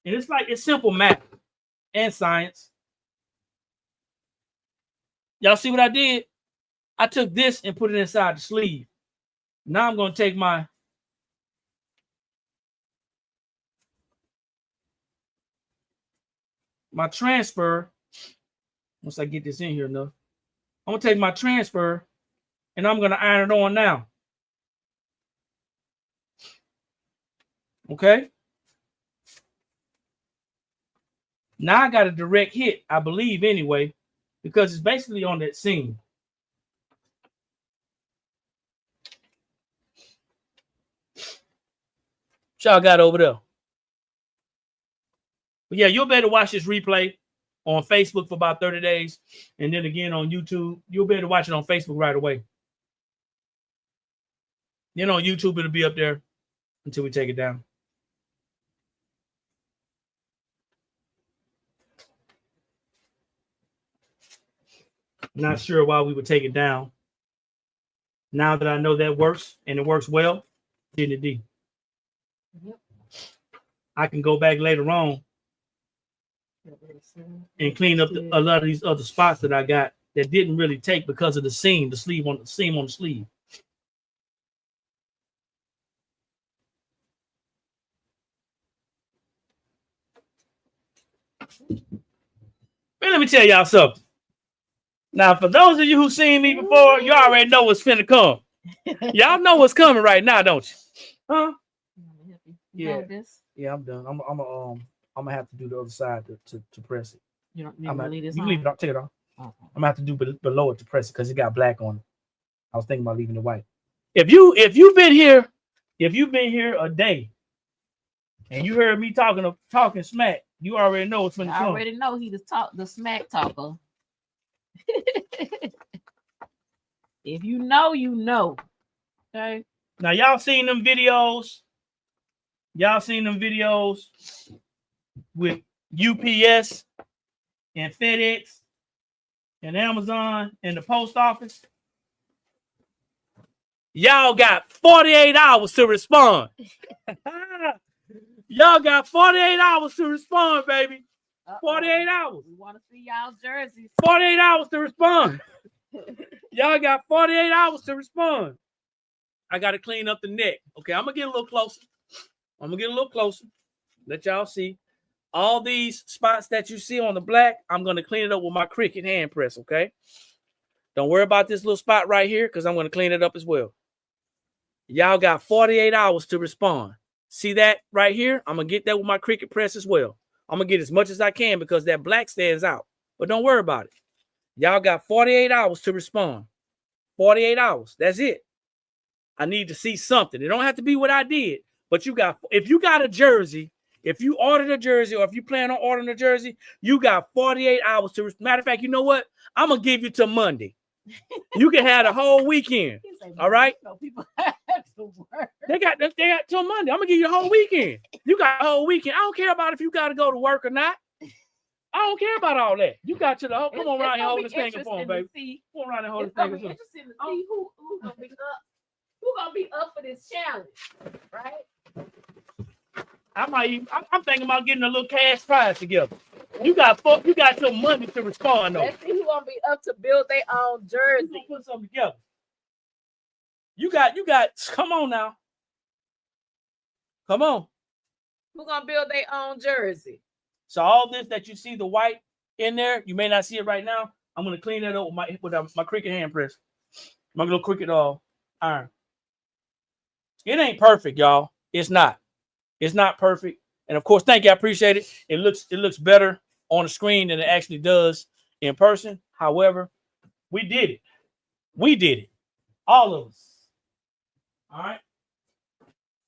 And it's simple math and science. Y'all see what I did? I took this and put it inside the sleeve. Now I'm going to take my transfer. Once I get this in here enough, I'm going to take my transfer and I'm going to iron it on now. Okay. Now I got a direct hit, I believe anyway, because it's basically on that seam. Y'all got over there. But yeah, you'll be able to watch this replay on Facebook for about 30 days. And then again on YouTube. You'll be able to watch it on Facebook right away. Then on YouTube, it'll be up there until we take it down. Not sure why we would take it down. Now that I know that works and it works well, then it D. Yep. I can go back later on and clean up a lot of these other spots that I got that didn't really take because of the seam, the seam on the sleeve. But let me tell y'all something. Now, for those of you who seen me before, you already know what's finna come. Y'all know what's coming right now, don't you? Huh? Yeah. Yeah, I'm done. I'm gonna have to do the other side to press it. You don't need to leave this on? You leave it. I'll take it off. Okay. I'm gonna have to do below it to press it because it got black on it. I was thinking about leaving it white. If you've been here a day and you heard me talking smack, you already know what's finna come. I already know he the smack talker. If you know, you know. Okay. Now y'all seen them videos. With UPS and FedEx and Amazon and the post office. Y'all got 48 hours to respond. Y'all got 48 hours to respond, baby. 48 hours. We want to see y'all's jerseys. 48 hours to respond. Y'all got 48 hours to respond. I got to clean up the neck. Okay, I'm going to get a little closer. Let y'all see. All these spots that you see on the black, I'm going to clean it up with my Cricut hand press, okay? Don't worry about this little spot right here because I'm going to clean it up as well. Y'all got 48 hours to respond. See that right here? I'm going to get that with my Cricut press as well. I'm going to get as much as I can because that black stands out. But don't worry about it. Y'all got 48 hours to respond. 48 hours. That's it. I need to see something. It don't have to be what I did. But if you got a jersey, if you ordered a jersey or if you plan on ordering a jersey, you got 48 hours to. Matter of fact, you know what? I'm going to give you till Monday. You can have the whole weekend. All right? No, people have to work. They got till Monday. I'm going to give you the whole weekend. You got the whole weekend. I don't care about if you got to go to work or not. I don't care about all that. You got to the whole. Come on around here, hold this finger for him, baby. Come on around here, hold this finger for him. It's interesting to see who's going to be up. Who's going to be up for this challenge, right? I'm thinking about getting a little cash prize together. You got till Monday to respond though. Let's see who's gonna be up to build their own jersey. We're gonna put something together. You got come on now. Come on. Who's gonna build their own jersey? So all this that you see the white in there, you may not see it right now. I'm gonna clean that up with my Cricut hand press. My little Cricut iron. It ain't perfect, y'all. It's not. It's not perfect. And of course, thank you. I appreciate it. It looks better on the screen than it actually does in person. However, we did it. We did it. All of us. All right.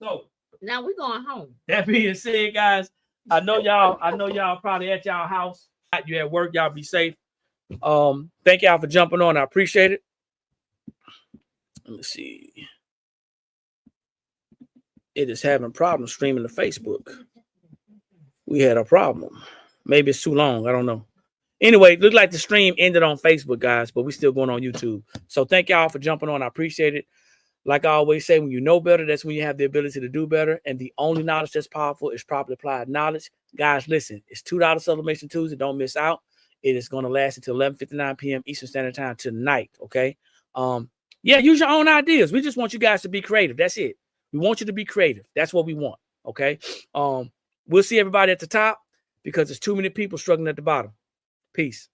So now we're going home. That being said, guys, I know y'all probably at y'all house. You at work, y'all be safe. Thank y'all for jumping on. I appreciate it. Let me see. It is having problems streaming to Facebook. We had a problem. Maybe it's too long. I don't know. Anyway, it looked like the stream ended on Facebook, guys, but we're still going on YouTube. So thank y'all for jumping on. I appreciate it. Like I always say, when you know better, that's when you have the ability to do better. And the only knowledge that's powerful is properly applied knowledge. Guys, listen, it's $2 Sublimation Tuesday. Don't miss out. It is going to last until 11:59 p.m. Eastern Standard Time tonight, okay? Yeah, use your own ideas. We just want you guys to be creative. That's it. We want you to be creative. That's what we want, okay? We'll see everybody at the top because there's too many people struggling at the bottom. Peace.